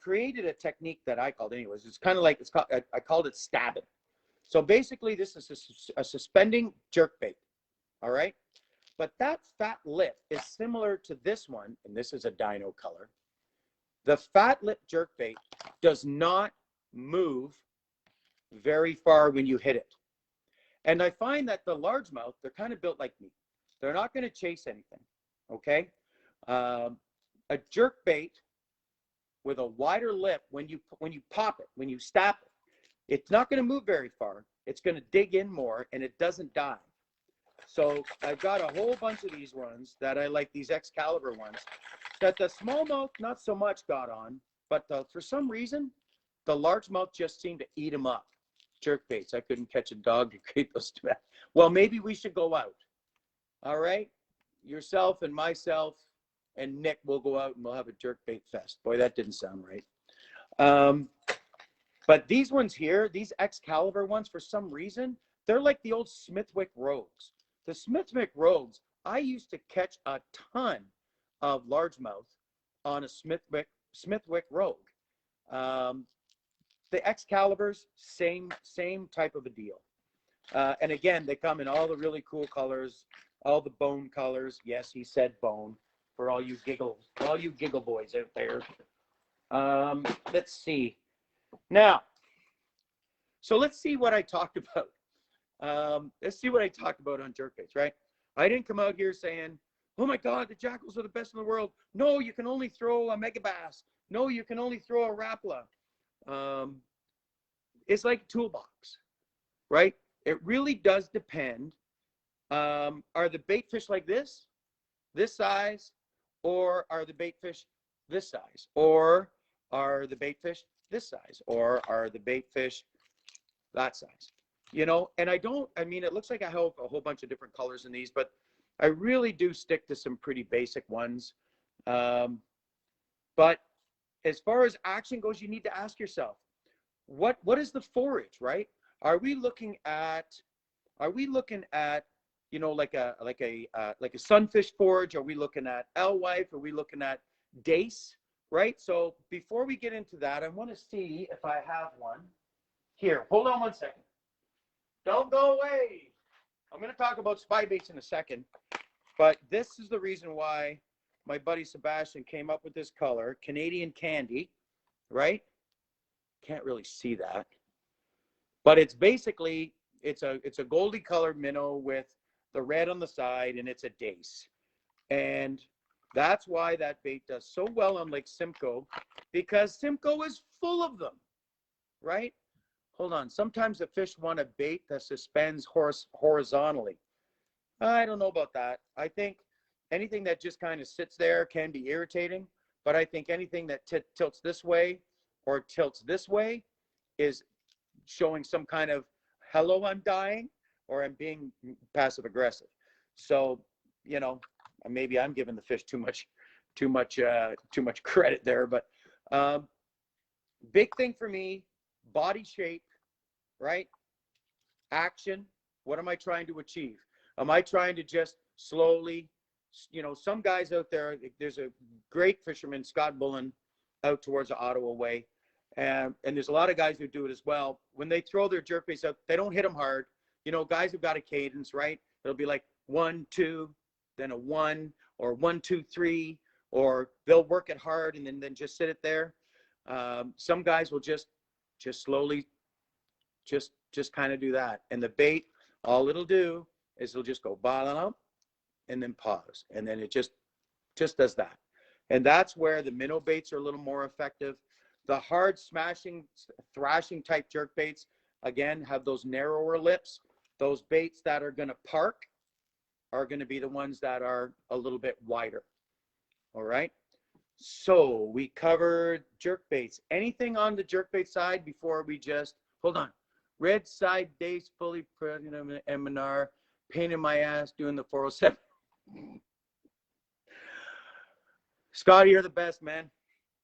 created a technique that I called, anyways. It's kind of like, I called it stabbing. So basically, this is a suspending jerkbait, all right? But that fat lip is similar to this one, and this is a dino color. The fat lip jerkbait does not move very far when you hit it. And I find that the largemouth, they're kind of built like me. They're not going to chase anything, okay? A jerkbait with a wider lip, when you pop it, when you stop it, it's not going to move very far. It's going to dig in more, and it doesn't dive. So I've got a whole bunch of these ones that I like, these Excalibur ones, that the smallmouth not so much got on, but for some reason, the largemouth just seemed to eat them up. Jerk baits. I couldn't catch a dog to create those two. Well, maybe we should go out. All right? Yourself and myself and Nick will go out and we'll have a jerk bait fest. Boy, that didn't sound right. But these ones here, these Excalibur ones, for some reason, they're like the old Smithwick Rogues. The Smithwick Rogues, I used to catch a ton of largemouth on a Smithwick Rogue. The Excaliburs, same type of a deal. And again, they come in all the really cool colors, all the bone colors. Yes, he said bone, for all you giggle boys out there. Let's see. Now, so let's see what I talked about. Let's see what I talked about on jerkbaits, right? I didn't come out here saying, oh my God, the jackals are the best in the world. No, you can only throw a megabass. No, you can only throw a rapala. It's like a toolbox, right? It really does depend. Are the bait fish like this size, or are the bait fish this size, or are the bait fish this size, or are the bait fish that size? You know, and I mean, it looks like I have a whole bunch of different colors in these, but I really do stick to some pretty basic ones. But as far as action goes, you need to ask yourself, what is the forage, right? Are we looking at, you know, like a sunfish forage? Are we looking at alewife? Are we looking at dace, right? So before we get into that, I want to see if I have one here. Hold on one second. Don't go away. I'm going to talk about spy baits in a second, but this is the reason why my buddy Sebastian came up with this color, Canadian Candy, right? Can't really see that, but it's basically, it's a goldy colored minnow with the red on the side, and it's a dace. And that's why that bait does so well on Lake Simcoe, because Simcoe is full of them, right? Hold on. Sometimes the fish want a bait that suspends horizontally. I don't know about that. I think anything that just kind of sits there can be irritating, but I think anything that tilts this way or tilts this way is showing some kind of, hello, I'm dying, or I'm being passive aggressive. So, you know, maybe I'm giving the fish too much credit there, but big thing for me, body shape, right? Action. What am I trying to achieve? Am I trying to just slowly, you know, some guys out there, there's a great fisherman, Scott Bullen, out towards the Ottawa way. And there's a lot of guys who do it as well. When they throw their jerkbaits out, they don't hit them hard. You know, guys who've got a cadence, right? It'll be like 1, 2, then a 1, or 1, 2, 3, or they'll work it hard and then just sit it there. Some guys will just slowly, just kind of do that. And the bait, all it'll do is it'll just go ba-la-la, and then pause. And then it just does that. And that's where the minnow baits are a little more effective. The hard smashing, thrashing type jerk baits, again, have those narrower lips. Those baits that are going to park are going to be the ones that are a little bit wider. All right. So we covered jerk baits. Anything on the jerk bait side before we just, hold on. Red side days fully pregnant MNR, pain in my ass doing the 407. Scotty, you're the best, man.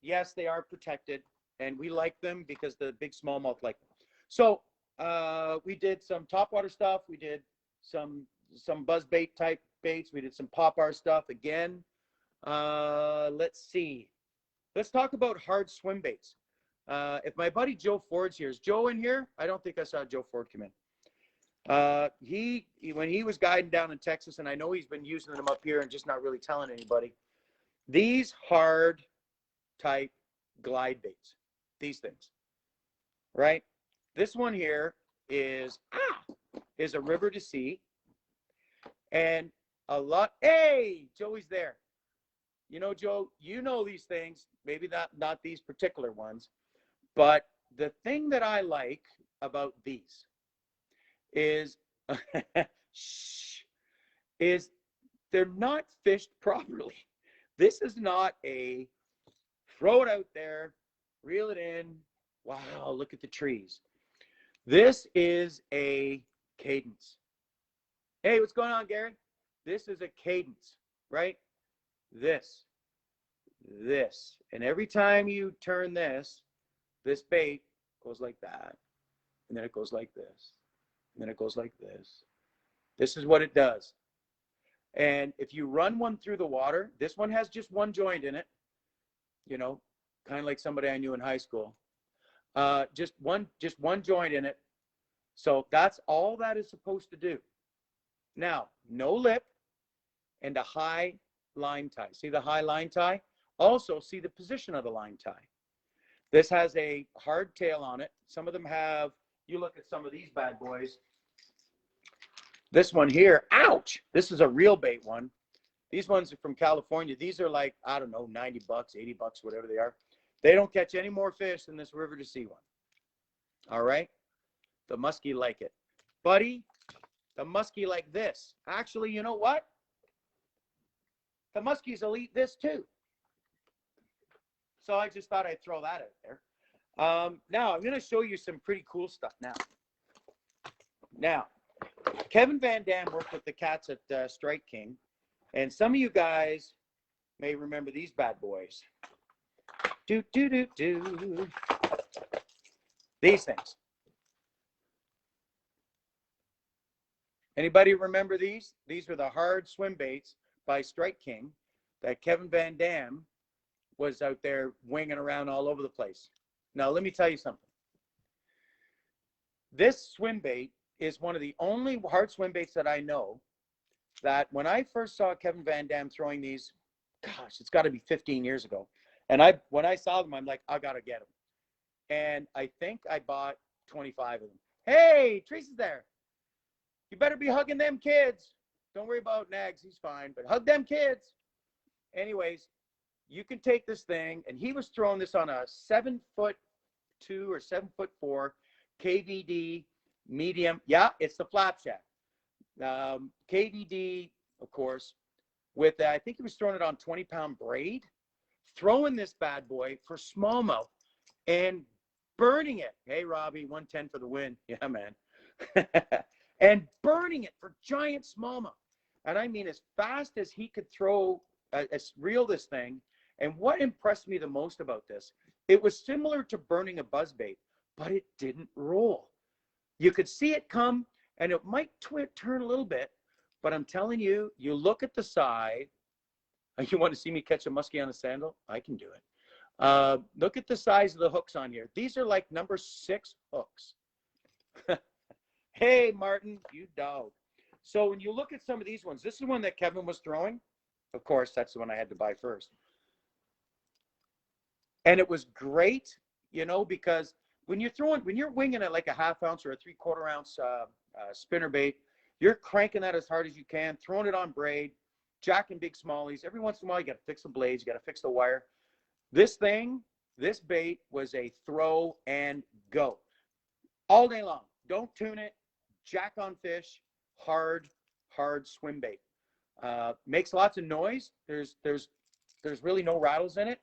Yes, they are protected, and we like them because the big smallmouth like them. So we did some topwater stuff. We did some buzz bait type baits. We did some pop-ar stuff again. Let's see. Let's talk about hard swim baits. If my buddy Joe Ford's here, is Joe in here? I don't think I saw Joe Ford come in. When he was guiding down in Texas, and I know he's been using them up here and just not really telling anybody, these hard type glide baits, these things, right? This one here is a river to sea, and a lot. Hey, Joey's there. You know, Joe, you know these things, maybe not these particular ones, but the thing that I like about these is is they're not fished properly. This is not a throw it out there, reel it in. Wow, look at the trees. This is a cadence. Hey, what's going on, Gary? This is a cadence, right? This. And every time you turn this bait goes like that. And then it goes like this. And then it goes like this. This is what it does. And if you run one through the water, this one has just one joint in it, you know, kind of like somebody I knew in high school. Just one joint in it. So that's all that is supposed to do. Now, no lip and a high line tie. See the high line tie? Also, see the position of the line tie. This has a hard tail on it. Some of them have, you look at some of these bad boys. This one here, ouch! This is a real bait one. These ones are from California. These are like, I don't know, 90 bucks, 80 bucks, whatever they are. They don't catch any more fish than this river to sea one. All right? The muskie like it. Buddy, the muskie like this. Actually, you know what? The muskies will eat this too. So I just thought I'd throw that out there. Now, I'm going to show you some pretty cool stuff now. Kevin Van Dam worked with the cats at Strike King, and some of you guys may remember these bad boys. These things. Anybody remember these? These were the hard swim baits by Strike King that Kevin Van Dam was out there winging around all over the place. Now, let me tell you something. This swim bait is one of the only hard swim baits that I know that when I first saw Kevin Van Dam throwing these, gosh, it's got to be 15 years ago. And when I saw them, I'm like, I got to get them. And I think I bought 25 of them. Hey, Teresa's there. You better be hugging them kids. Don't worry about Nags. He's fine. But hug them kids. Anyways, you can take this thing. And he was throwing this on a 7'2" or 7'4" KVD medium. Yeah, it's the Flapjack. KVD, of course, with, I think he was throwing it on 20-pound braid. Throwing this bad boy for smallmouth and burning it. Hey, Robbie, 110 for the win. Yeah, man. And burning it for giant smallmouth. And I mean, as fast as he could throw, reel this thing. And what impressed me the most about this, it was similar to burning a buzzbait, but it didn't roll. You could see it come, and it might turn a little bit, but I'm telling you, you look at the side. You want to see me catch a muskie on a sandal? I can do it. Look at the size of the hooks on here. These are like number 6 hooks. Hey, Martin, you dog. So when you look at some of these ones, this is one that Kevin was throwing. Of course, that's the one I had to buy first. And it was great, you know, because when you're winging it like a 1/2 ounce or a 3/4 ounce spinner bait, you're cranking that as hard as you can, throwing it on braid. jacking big smallies. Every once in a while, you got to fix the blades, you got to fix the wire. This thing, this bait was a throw and go all day long. Don't tune it, jack on fish, hard swim bait. Makes lots of noise. There's really no rattles in it,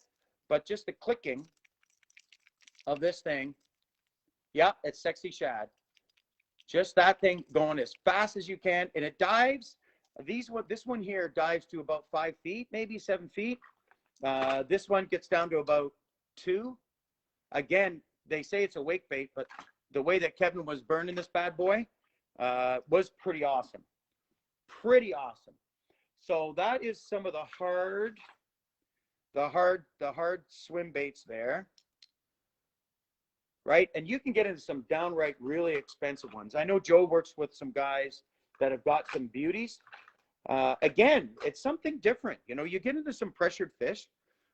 but just the clicking of this thing, yeah, it's sexy shad. Just that thing going as fast as you can, and it dives. This one here dives to about 5 feet, maybe 7 feet. This one gets down to about 2. Again, they say it's a wake bait, but the way that Kevin was burning this bad boy was pretty awesome. Pretty awesome. So that is some of the hard swim baits there. Right? And you can get into some downright really expensive ones. I know Joe works with some guys that have got some beauties. Again, it's something different. You know, you get into some pressured fish,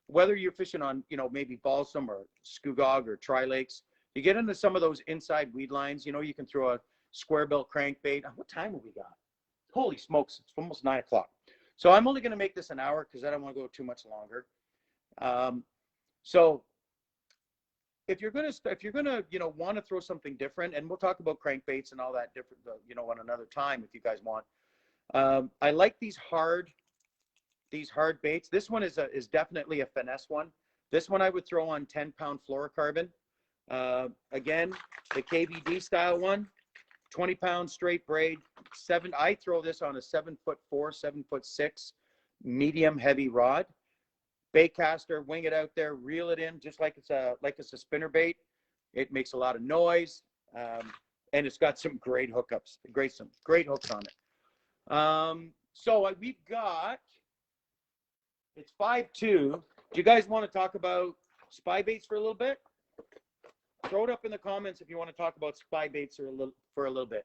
whether you're fishing on, you know, maybe balsam or skugog or tri-lakes. You get into some of those inside weed lines. You know, you can throw a square bill crankbait. What time have we got? Holy smokes, it's almost 9 o'clock. So I'm only going to make this an hour because I don't want to go too much longer. So if you're gonna, you know, want to throw something different, and we'll talk about crankbaits and all that different, you know, on another time if you guys want. I like these hard baits. This one is definitely a finesse one. This one I would throw on 10-pound fluorocarbon. Again, the KVD style one, 20-pound straight braid. I throw this on a 7'4", 7'6" medium heavy rod. Bait caster, wing it out there, reel it in just like it's a spinner bait. It makes a lot of noise, and it's got some great hookups, some great hooks on it. So we've got, it's 5-2. Do you guys want to talk about spy baits for a little bit? Throw it up in the comments if you want to talk about spy baits for a little bit.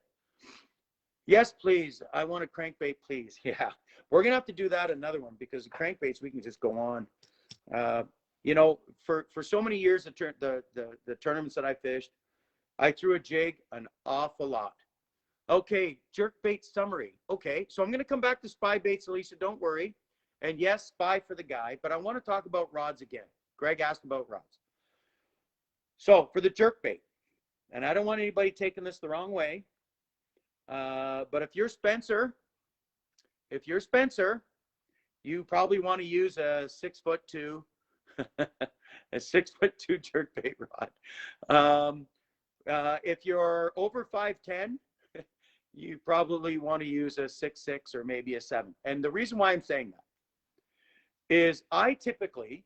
Yes, please. I want a crankbait, please. Yeah, we're gonna have to do that another one because the crankbaits we can just go on. You know, for so many years, the tournaments that I fished, I threw a jig an awful lot. Okay, jerkbait summary. Okay, so I'm gonna come back to spy baits, Alicia. Don't worry. And yes, spy for the guy, but I want to talk about rods again. Greg asked about rods. So for the jerkbait, and I don't want anybody taking this the wrong way. But if you're Spencer, you probably want to use a 6'2", a 6'2" jerkbait rod. If you're over 5'10", you probably want to use a 6'6" or maybe a 7. And the reason why I'm saying that is I typically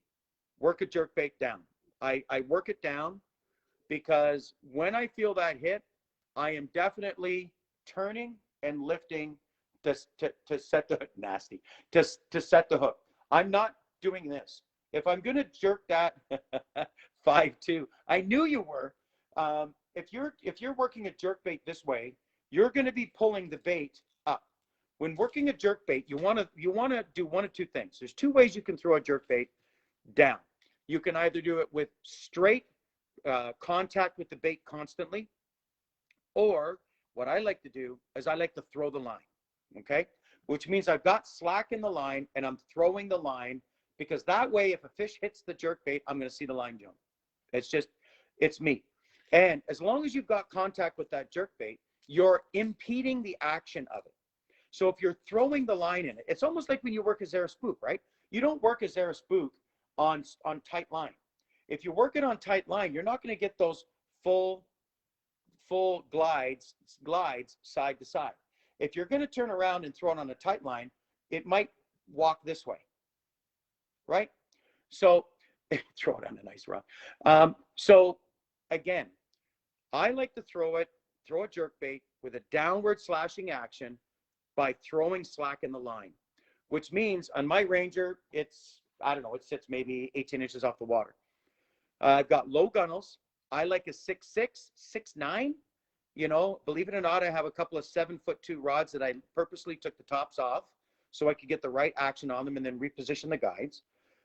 work a jerkbait down. I work it down because when I feel that hit, I am definitely turning and lifting to set the to set the hook. I'm not doing this. If I'm going to jerk that 5'2", I knew you were. If you're working a jerkbait this way, you're going to be pulling the bait up. When working a jerkbait, you want to do one of two things. There's 2 ways you can throw a jerkbait down. You can either do it with straight contact with the bait constantly, or what I like to do is I like to throw the line, okay? Which means I've got slack in the line and I'm throwing the line, because that way if a fish hits the jerkbait, I'm going to see the line jump. It's me. And as long as you've got contact with that jerkbait, you're impeding the action of it. So if you're throwing the line in it, it's almost like when you work a Zara spook, right? You don't work a Zara spook on tight line. If you work it on tight line, you're not going to get those full glides side to side. If you're going to turn around and throw it on a tight line, it might walk this way, right? So throw it on a nice rod. So again, I like to throw a jerkbait with a downward slashing action by throwing slack in the line, which means on my Ranger, it's, I don't know, it sits maybe 18 inches off the water. I've got low gunnels. I like a 6'6", 6'9". You know, believe it or not, I have a couple of 7'2" rods that I purposely took the tops off so I could get the right action on them and then reposition the guides.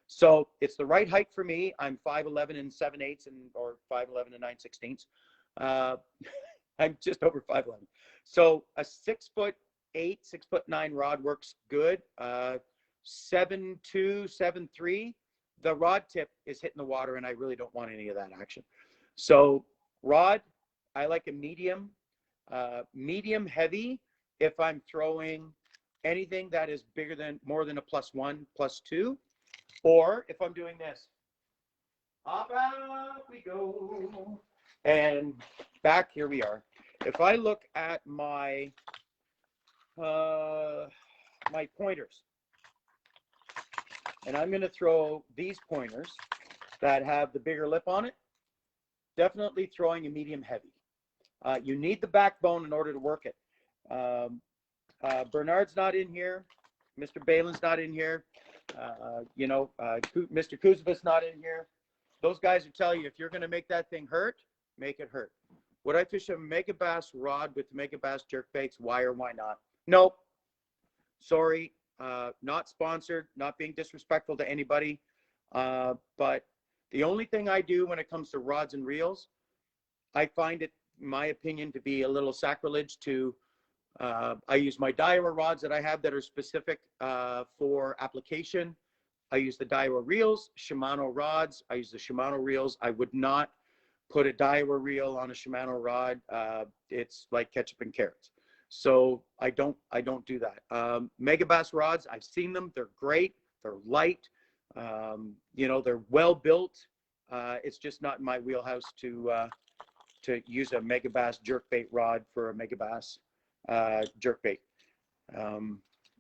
So it's the right height for me. I'm 5'11" and 7/8 or 5'11" and 9/16. I'm just over 5'11". So a 6'8", 6'9" rod works good. 7.2, 7.3, the rod tip is hitting the water, and I really don't want any of that action. So rod, I like a medium, medium heavy if I'm throwing anything that is more than a +1, +2, or if I'm doing this. Up out we go. And back, here we are. If I look at my my pointers, and I'm going to throw these pointers that have the bigger lip on it, definitely throwing a medium heavy. You need the backbone in order to work it. Bernard's not in here. Mr. Balin's not in here. Mr. Kuzma's not in here. Those guys will tell you, if you're going to make that thing hurt, make it hurt. Would I fish a Megabass rod with Megabass jerkbaits? Why or why not? Nope. Sorry. Not sponsored, not being disrespectful to anybody. But the only thing I do when it comes to rods and reels, I find it, in my opinion, to be a little sacrilege to, I use my Daiwa rods that I have that are specific for application. I use the Daiwa reels, Shimano rods. I use the Shimano reels. I would not put a Daiwa reel on a Shimano rod. It's like ketchup and carrots. So I don't do that. Megabass rods, I've seen them. They're great. They're light. They're well built. It's just not in my wheelhouse to use a Megabass jerkbait rod for a Megabass jerkbait.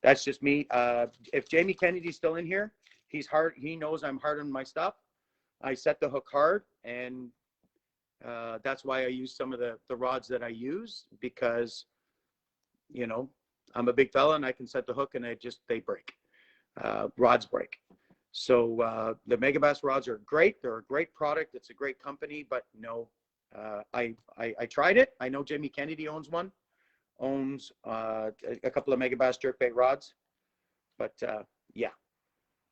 That's just me. If Jamie Kennedy's still in here, he's hard. He knows I'm hard on my stuff. I set the hook hard, and that's why I use some of the rods that I use, because I'm a big fella and I can set the hook and they break. Rods break. So the Megabass rods are great. They're a great product. It's a great company, but no, I tried it. I know Jamie Kennedy owns a couple of Megabass jerkbait rods, but yeah,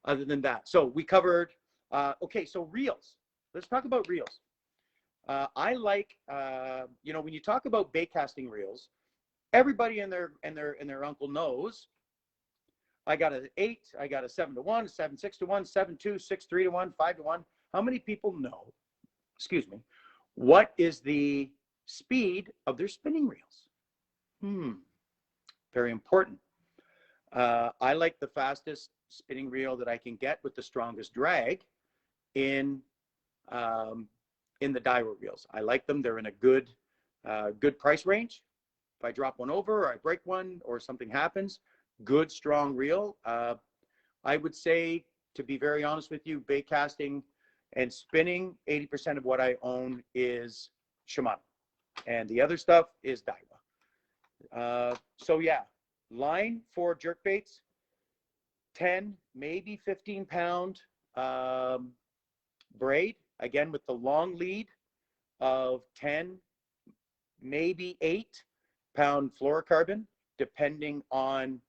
other than that. So we covered, okay, so reels. Let's talk about reels. I like, when you talk about bait casting reels, everybody and their uncle knows. I got an 8, I got a 7-to-1, 7-6-to-1, 7-2, 6-3-to-1, 5-to-1. How many people know, excuse me, what is the speed of their spinning reels? Very important. I like the fastest spinning reel that I can get with the strongest drag in the Daiwa reels. I like them. They're in a good price range. If I drop one over, or I break one, or something happens, good strong reel. I would say, to be very honest with you, bait casting and spinning, 80% of what I own is Shimano, and the other stuff is Daiwa. So yeah, line for jerkbaits, 10, maybe 15 pound braid, again with the long lead of 10, maybe 8-pound fluorocarbon, depending on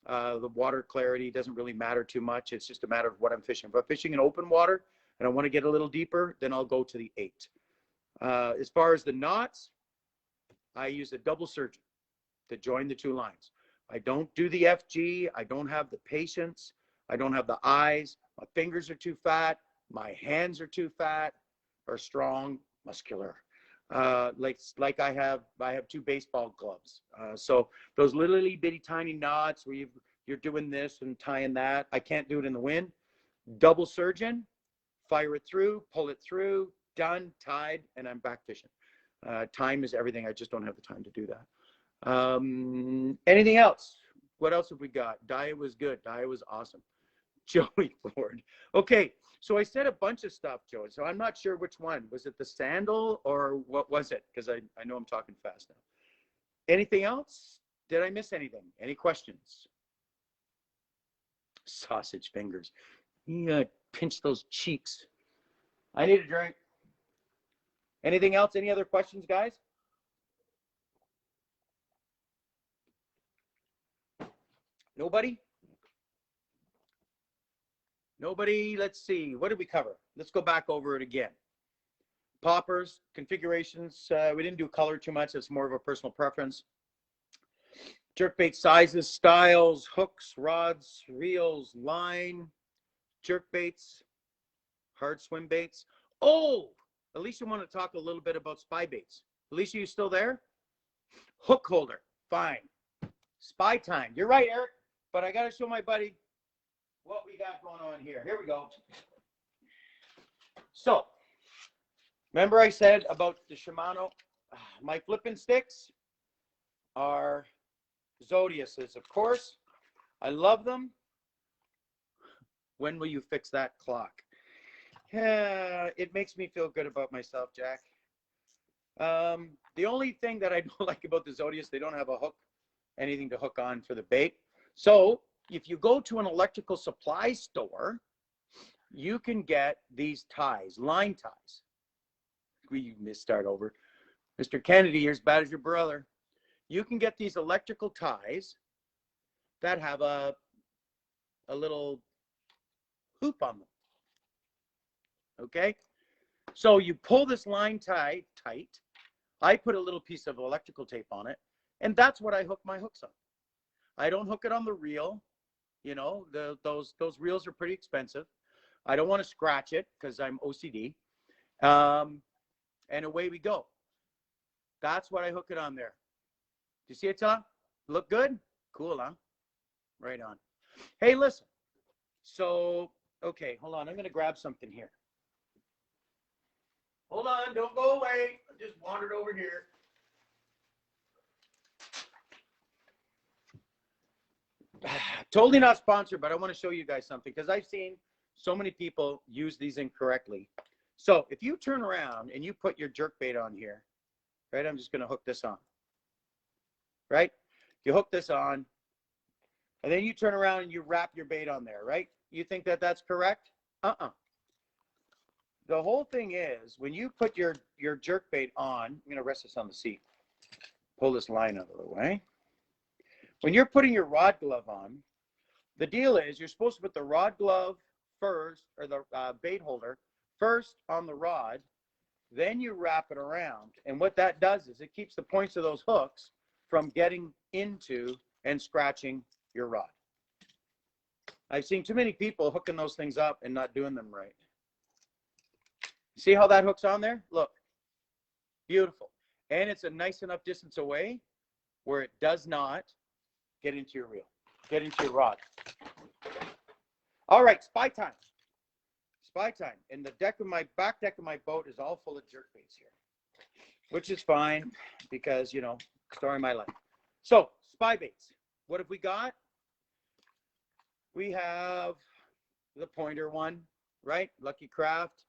the water clarity. Doesn't really matter too much. It's just a matter of what I'm fishing. If I'm fishing in open water and I want to get a little deeper, then I'll go to the 8. As far as the knots, I use a double surgeon to join the two lines. I don't do the FG. I don't have the patience. I don't have the eyes. My fingers are too fat. My hands are too fat or strong, muscular. Like I have 2 baseball gloves. So those little bitty tiny knots where you're doing this and tying that, I can't do it in the wind. Double surgeon, fire it through, pull it through, done, tied, and I'm back fishing. Time is everything. I just don't have the time to do that. Anything else? What else have we got? Daiwa was good. Daiwa was awesome. Joey Ford. Okay, so I said a bunch of stuff, Joey. So I'm not sure which one. Was it the sandal or what was it? Because I know I'm talking fast now. Anything else? Did I miss anything? Any questions? Sausage fingers. Yeah, pinch those cheeks. I need a drink. Anything else? Any other questions, guys? Nobody? Nobody? Let's see. What did we cover? Let's go back over it again. Poppers, configurations. We didn't do color too much. It's more of a personal preference. Jerkbait sizes, styles, hooks, rods, reels, line, jerkbaits, hard swim baits. Oh, Alicia, want to talk a little bit about spy baits. Alicia, you still there? Hook holder, fine. Spy time. You're right, Eric, but I got to show my buddy what we got going on here. Here we go. So, remember I said about the Shimano, my flipping sticks are Zodiaces, of course. I love them. When will you fix that clock? It makes me feel good about myself, Jack. The only thing that I don't like about the Zodiacs, they don't have a hook, anything to hook on for the bait. So if you go to an electrical supply store, you can get these ties, line ties. We start over. Mr. Kennedy, you're as bad as your brother. You can get these electrical ties that have a little hoop on them. Okay? So you pull this line tie tight. I put a little piece of electrical tape on it, and that's what I hook my hooks on. I don't hook it on the reel. You know, those reels are pretty expensive. I don't want to scratch it because I'm OCD. And away we go. That's what I hook it on there. Do you see it, Tom? Look good? Cool, huh? Right on. Hey, listen. So, okay, hold on. I'm going to grab something here. Hold on. Don't go away. I just wandered over here. Totally not sponsored, but I want to show you guys something because I've seen so many people use these incorrectly. So if you turn around and you put your jerkbait on here, right? I'm just going to hook this on, right? You hook this on, and then you turn around and you wrap your bait on there, right? You think that that's correct? Uh-uh. The whole thing is when you put your jerkbait on, I'm going to rest this on the seat, pull this line out of the way. When you're putting your rod glove on, the deal is you're supposed to put the rod glove first, or the bait holder first on the rod, then you wrap it around. And what that does is it keeps the points of those hooks from getting into and scratching your rod. I've seen too many people hooking those things up and not doing them right. See how that hook's on there? Look, beautiful. And it's a nice enough distance away where it does not get into your reel, get into your rod. All right, spy time. Spy time. And the back deck of my boat is all full of jerkbaits here, which is fine because, you know, story of my life. So, spy baits. What have we got? We have the pointer one, right? Lucky Craft.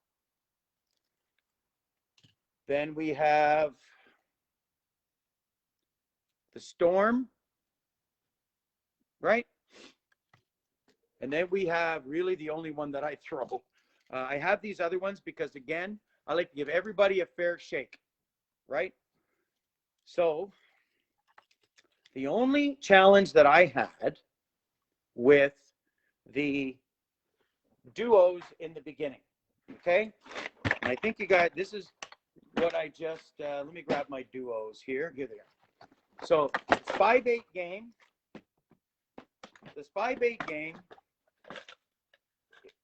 Then we have the Storm, right? And then we have really the only one that I throw. I have these other ones because, again, I like to give everybody a fair shake, right? So the only challenge that I had with the duos in the beginning, okay? And I think you guys, this is what I just, let me grab my duos here. Here they are. So spy bait game, the spy bait game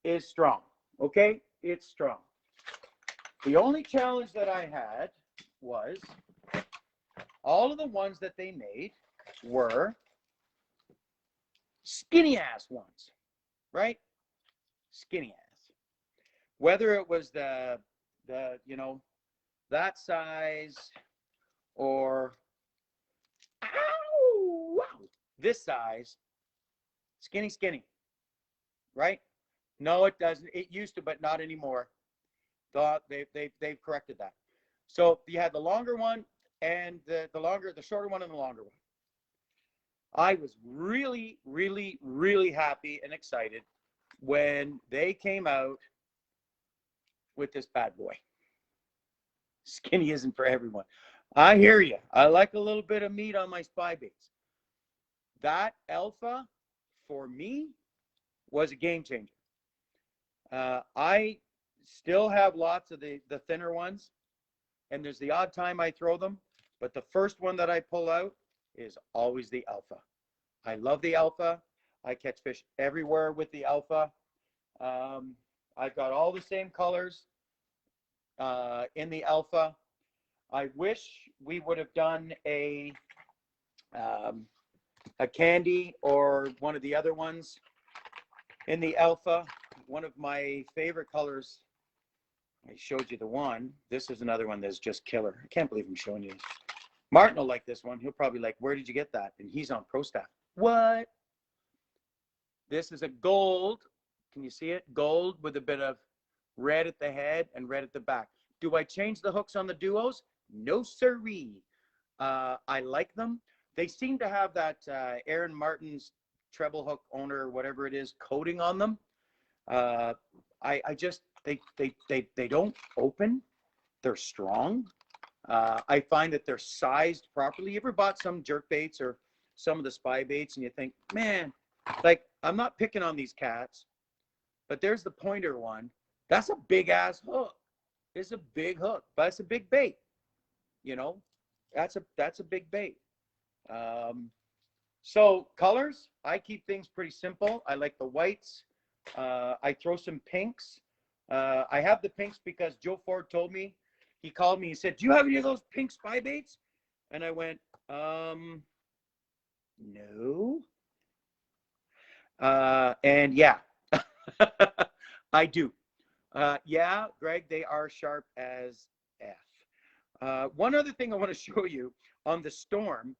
is strong, okay? It's strong. The only challenge that I had was all of the ones that they made were skinny ass ones, right? Skinny ass. Whether it was the you know, that size or ow, wow, this size, skinny, right? No, it doesn't. It used to, but not anymore. They've corrected that. So you had the longer one and the shorter one and the longer one. I was really, really, really happy and excited when they came out with this bad boy. Skinny isn't for everyone. I hear you. I like a little bit of meat on my spy baits. That Alpha, for me, was a game changer. I still have lots of the thinner ones, and there's the odd time I throw them, but the first one that I pull out is always the Alpha. I love the Alpha. I catch fish everywhere with the Alpha. I've got all the same colors in the Alpha. I wish we would have done a candy or one of the other ones in the Alpha. One of my favorite colors, I showed you the one. This is another one that's just killer. I can't believe I'm showing you this. Martin will like this one. He'll probably like, where did you get that? And he's on Pro Staff. What? This is a gold. Can you see it? Gold with a bit of red at the head and red at the back. Do I change the hooks on the duos? No siree. I like them. They seem to have that Aaron Martin's treble hook owner or whatever it is coating on them. I just they don't open. They're strong. I find that they're sized properly. You ever bought some jerk baits or some of the spy baits and you think, man, like, I'm not picking on these cats, but there's the pointer one. That's a big ass hook. It's a big hook, but it's a big bait. You know, that's a big bait. So colors, I keep things pretty simple. I like the whites. I throw some pinks. I have the pinks because Joe Ford told me. He called me. He said, "Do you have any of those pink spy baits?" And I went, no. And yeah, I do. Yeah, Greg, they are sharp as F. One other thing I want to show you on the Storm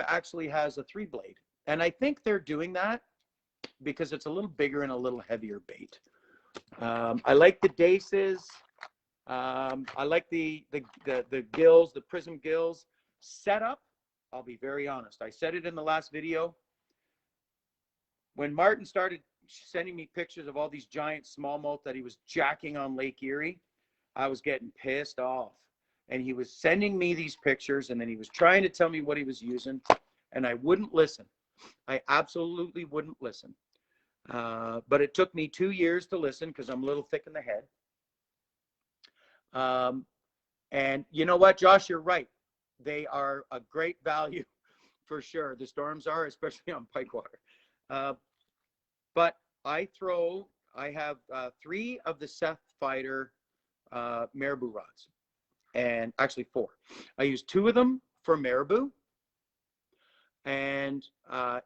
actually has a 3-blade. And I think they're doing that because it's a little bigger and a little heavier bait. I like the Daces. I like the gills, the prism gills. Setup, I'll be very honest. I said it in the last video. When Martin started sending me pictures of all these giant smallmouth that he was jacking on Lake Erie, I was getting pissed off. And he was sending me these pictures, and then he was trying to tell me what he was using, and I wouldn't listen. I absolutely wouldn't listen. But it took me 2 years to listen because I'm a little thick in the head. And you know what, Josh, you're right. They are a great value for sure. The Storms are, especially on pike water. But I have 3 of the Seth Fighter marabou rods, and actually 4. I use 2 of them for marabou. And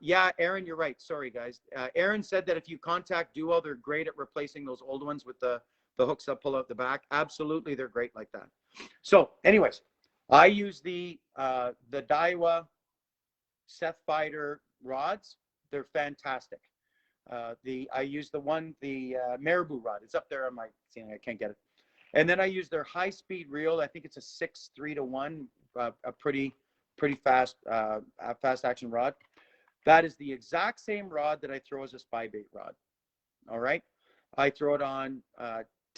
yeah, Aaron, you're right. Sorry, guys. Aaron said that if you contact Duo, they're great at replacing those old ones with the hooks that pull out the back. Absolutely, they're great like that. So anyways, I use the Daiwa Seth Fighter rods. They're fantastic. I use the marabou rod. It's up there on my thing. I can't get it. And then I use their high-speed reel. I think it's a 6-3-1, a pretty fast action rod. That is the exact same rod that I throw as a spy bait rod. All right. I throw it on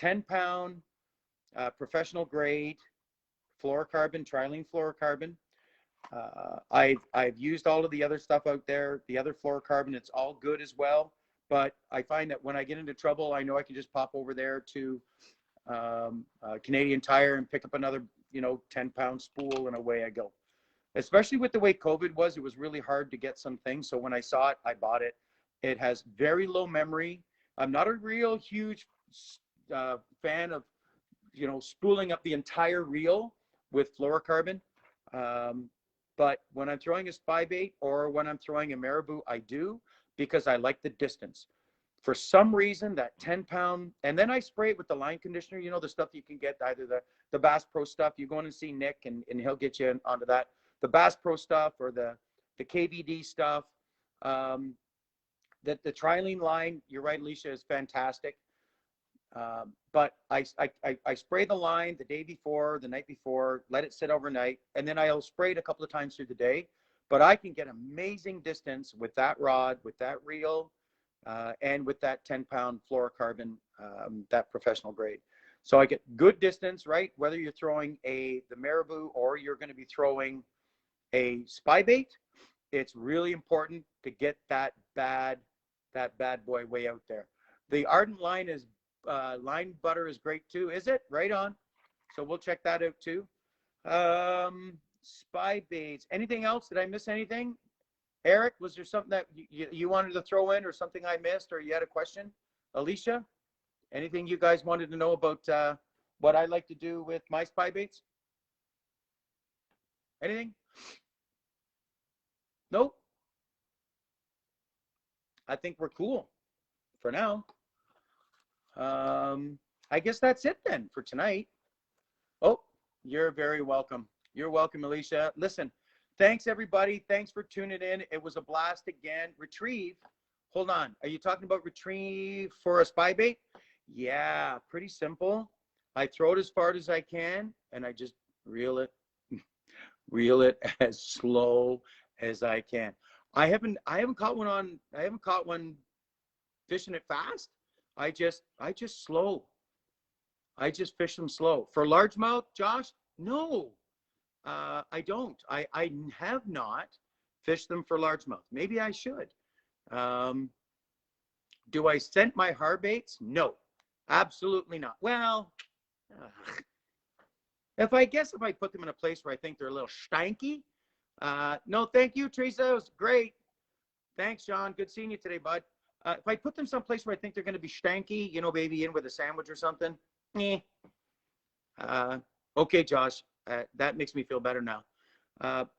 10-pound professional grade fluorocarbon, trilene fluorocarbon. I've used all of the other stuff out there, the other fluorocarbon. It's all good as well. But I find that when I get into trouble, I know I can just pop over there to Canadian Tire and pick up another, 10-pound spool, and away I go. Especially with the way COVID was, it was really hard to get some things. So when I saw it, I bought it. It has very low memory. I'm not a real huge fan of, spooling up the entire reel with fluorocarbon. But when I'm throwing a spy bait or when I'm throwing a marabou, I do, because I like the distance. For some reason, that 10-pound, and then I spray it with the line conditioner, the stuff you can get, either the Bass Pro stuff. You go in and see Nick, and he'll get you onto that. The Bass Pro stuff or the KVD stuff. The trilene line, you're right, Alicia, is fantastic. But I spray the line the day before, the night before, let it sit overnight, and then I'll spray it a couple of times through the day. But I can get amazing distance with that rod, with that reel, and with that 10-pound fluorocarbon, that professional grade. So I get good distance, right? Whether you're throwing the marabou or you're going to be throwing a spy bait, it's really important to get that bad boy way out there. The Ardent line butter is great too, is it? Right on. So we'll check that out too. spy baits. Anything else? Did I miss anything? Eric, was there something that you wanted to throw in, or something I missed, or you had a question? Alicia, anything you guys wanted to know about what I like to do with my spy baits? Anything? Nope. I think we're cool for now. I guess that's it then for tonight. Oh, you're very welcome. You're welcome, Alicia. Listen, thanks everybody. Thanks for tuning in. It was a blast again. Retrieve. Hold on. Are you talking about retrieve for a spy bait? Yeah, pretty simple. I throw it as far as I can, and I just reel it, reel it as slow as I can. I haven't caught one fishing it fast. I just slow. I just fish them slow. For largemouth, Josh, no, I don't. I have not fished them for largemouth. Maybe I should. Do I scent my hard baits? No, absolutely not. Well, if I put them in a place where I think they're a little stanky, no, thank you, Teresa. It was great. Thanks, Sean. Good seeing you today, bud. If I put them someplace where I think they're going to be stanky, you know, maybe in with a sandwich or something, okay, Josh, that makes me feel better now.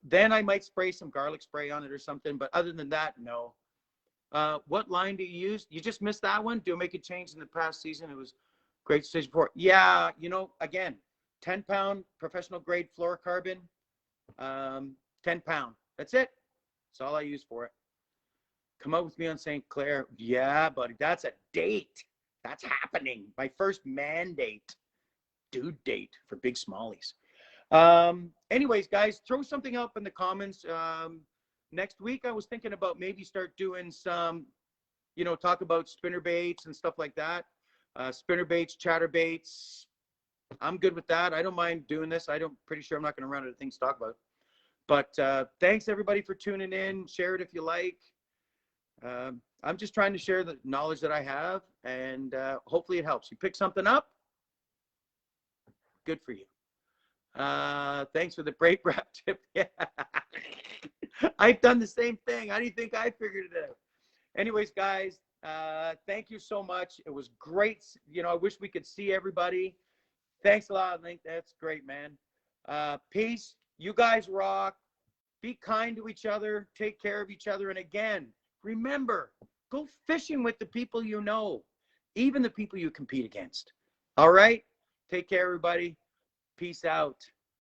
Then I might spray some garlic spray on it or something, but other than that, no. What line do you use? You just missed that one. Do I make a change in the past season? It was great decision for. Yeah, you know, again, 10-pound professional grade fluorocarbon, 10-pound. That's it. That's all I use for it. Come out with me on St. Clair. Yeah, buddy, that's a date. That's happening. My first mandate, dude date for big smallies. Anyways, guys, throw something up in the comments. Next week, I was thinking about maybe start doing some, you know, talk about spinner baits and stuff like that. Spinner baits, chatter baits. I'm good with that. I don't mind doing this. Pretty sure I'm not going to run out of things to talk about. But thanks everybody for tuning in. Share it if you like. I'm just trying to share the knowledge that I have, and hopefully it helps. You pick something up, good for you. Thanks for the break wrap tip. Yeah. I've done the same thing. How do you think I figured it out? Anyways, guys, thank you so much. It was great. You know, I wish we could see everybody. Thanks a lot, Link. That's great, man. Peace. You guys rock. Be kind to each other. Take care of each other. And again, remember, go fishing with the people you know, even the people you compete against. All right? Take care, everybody. Peace out.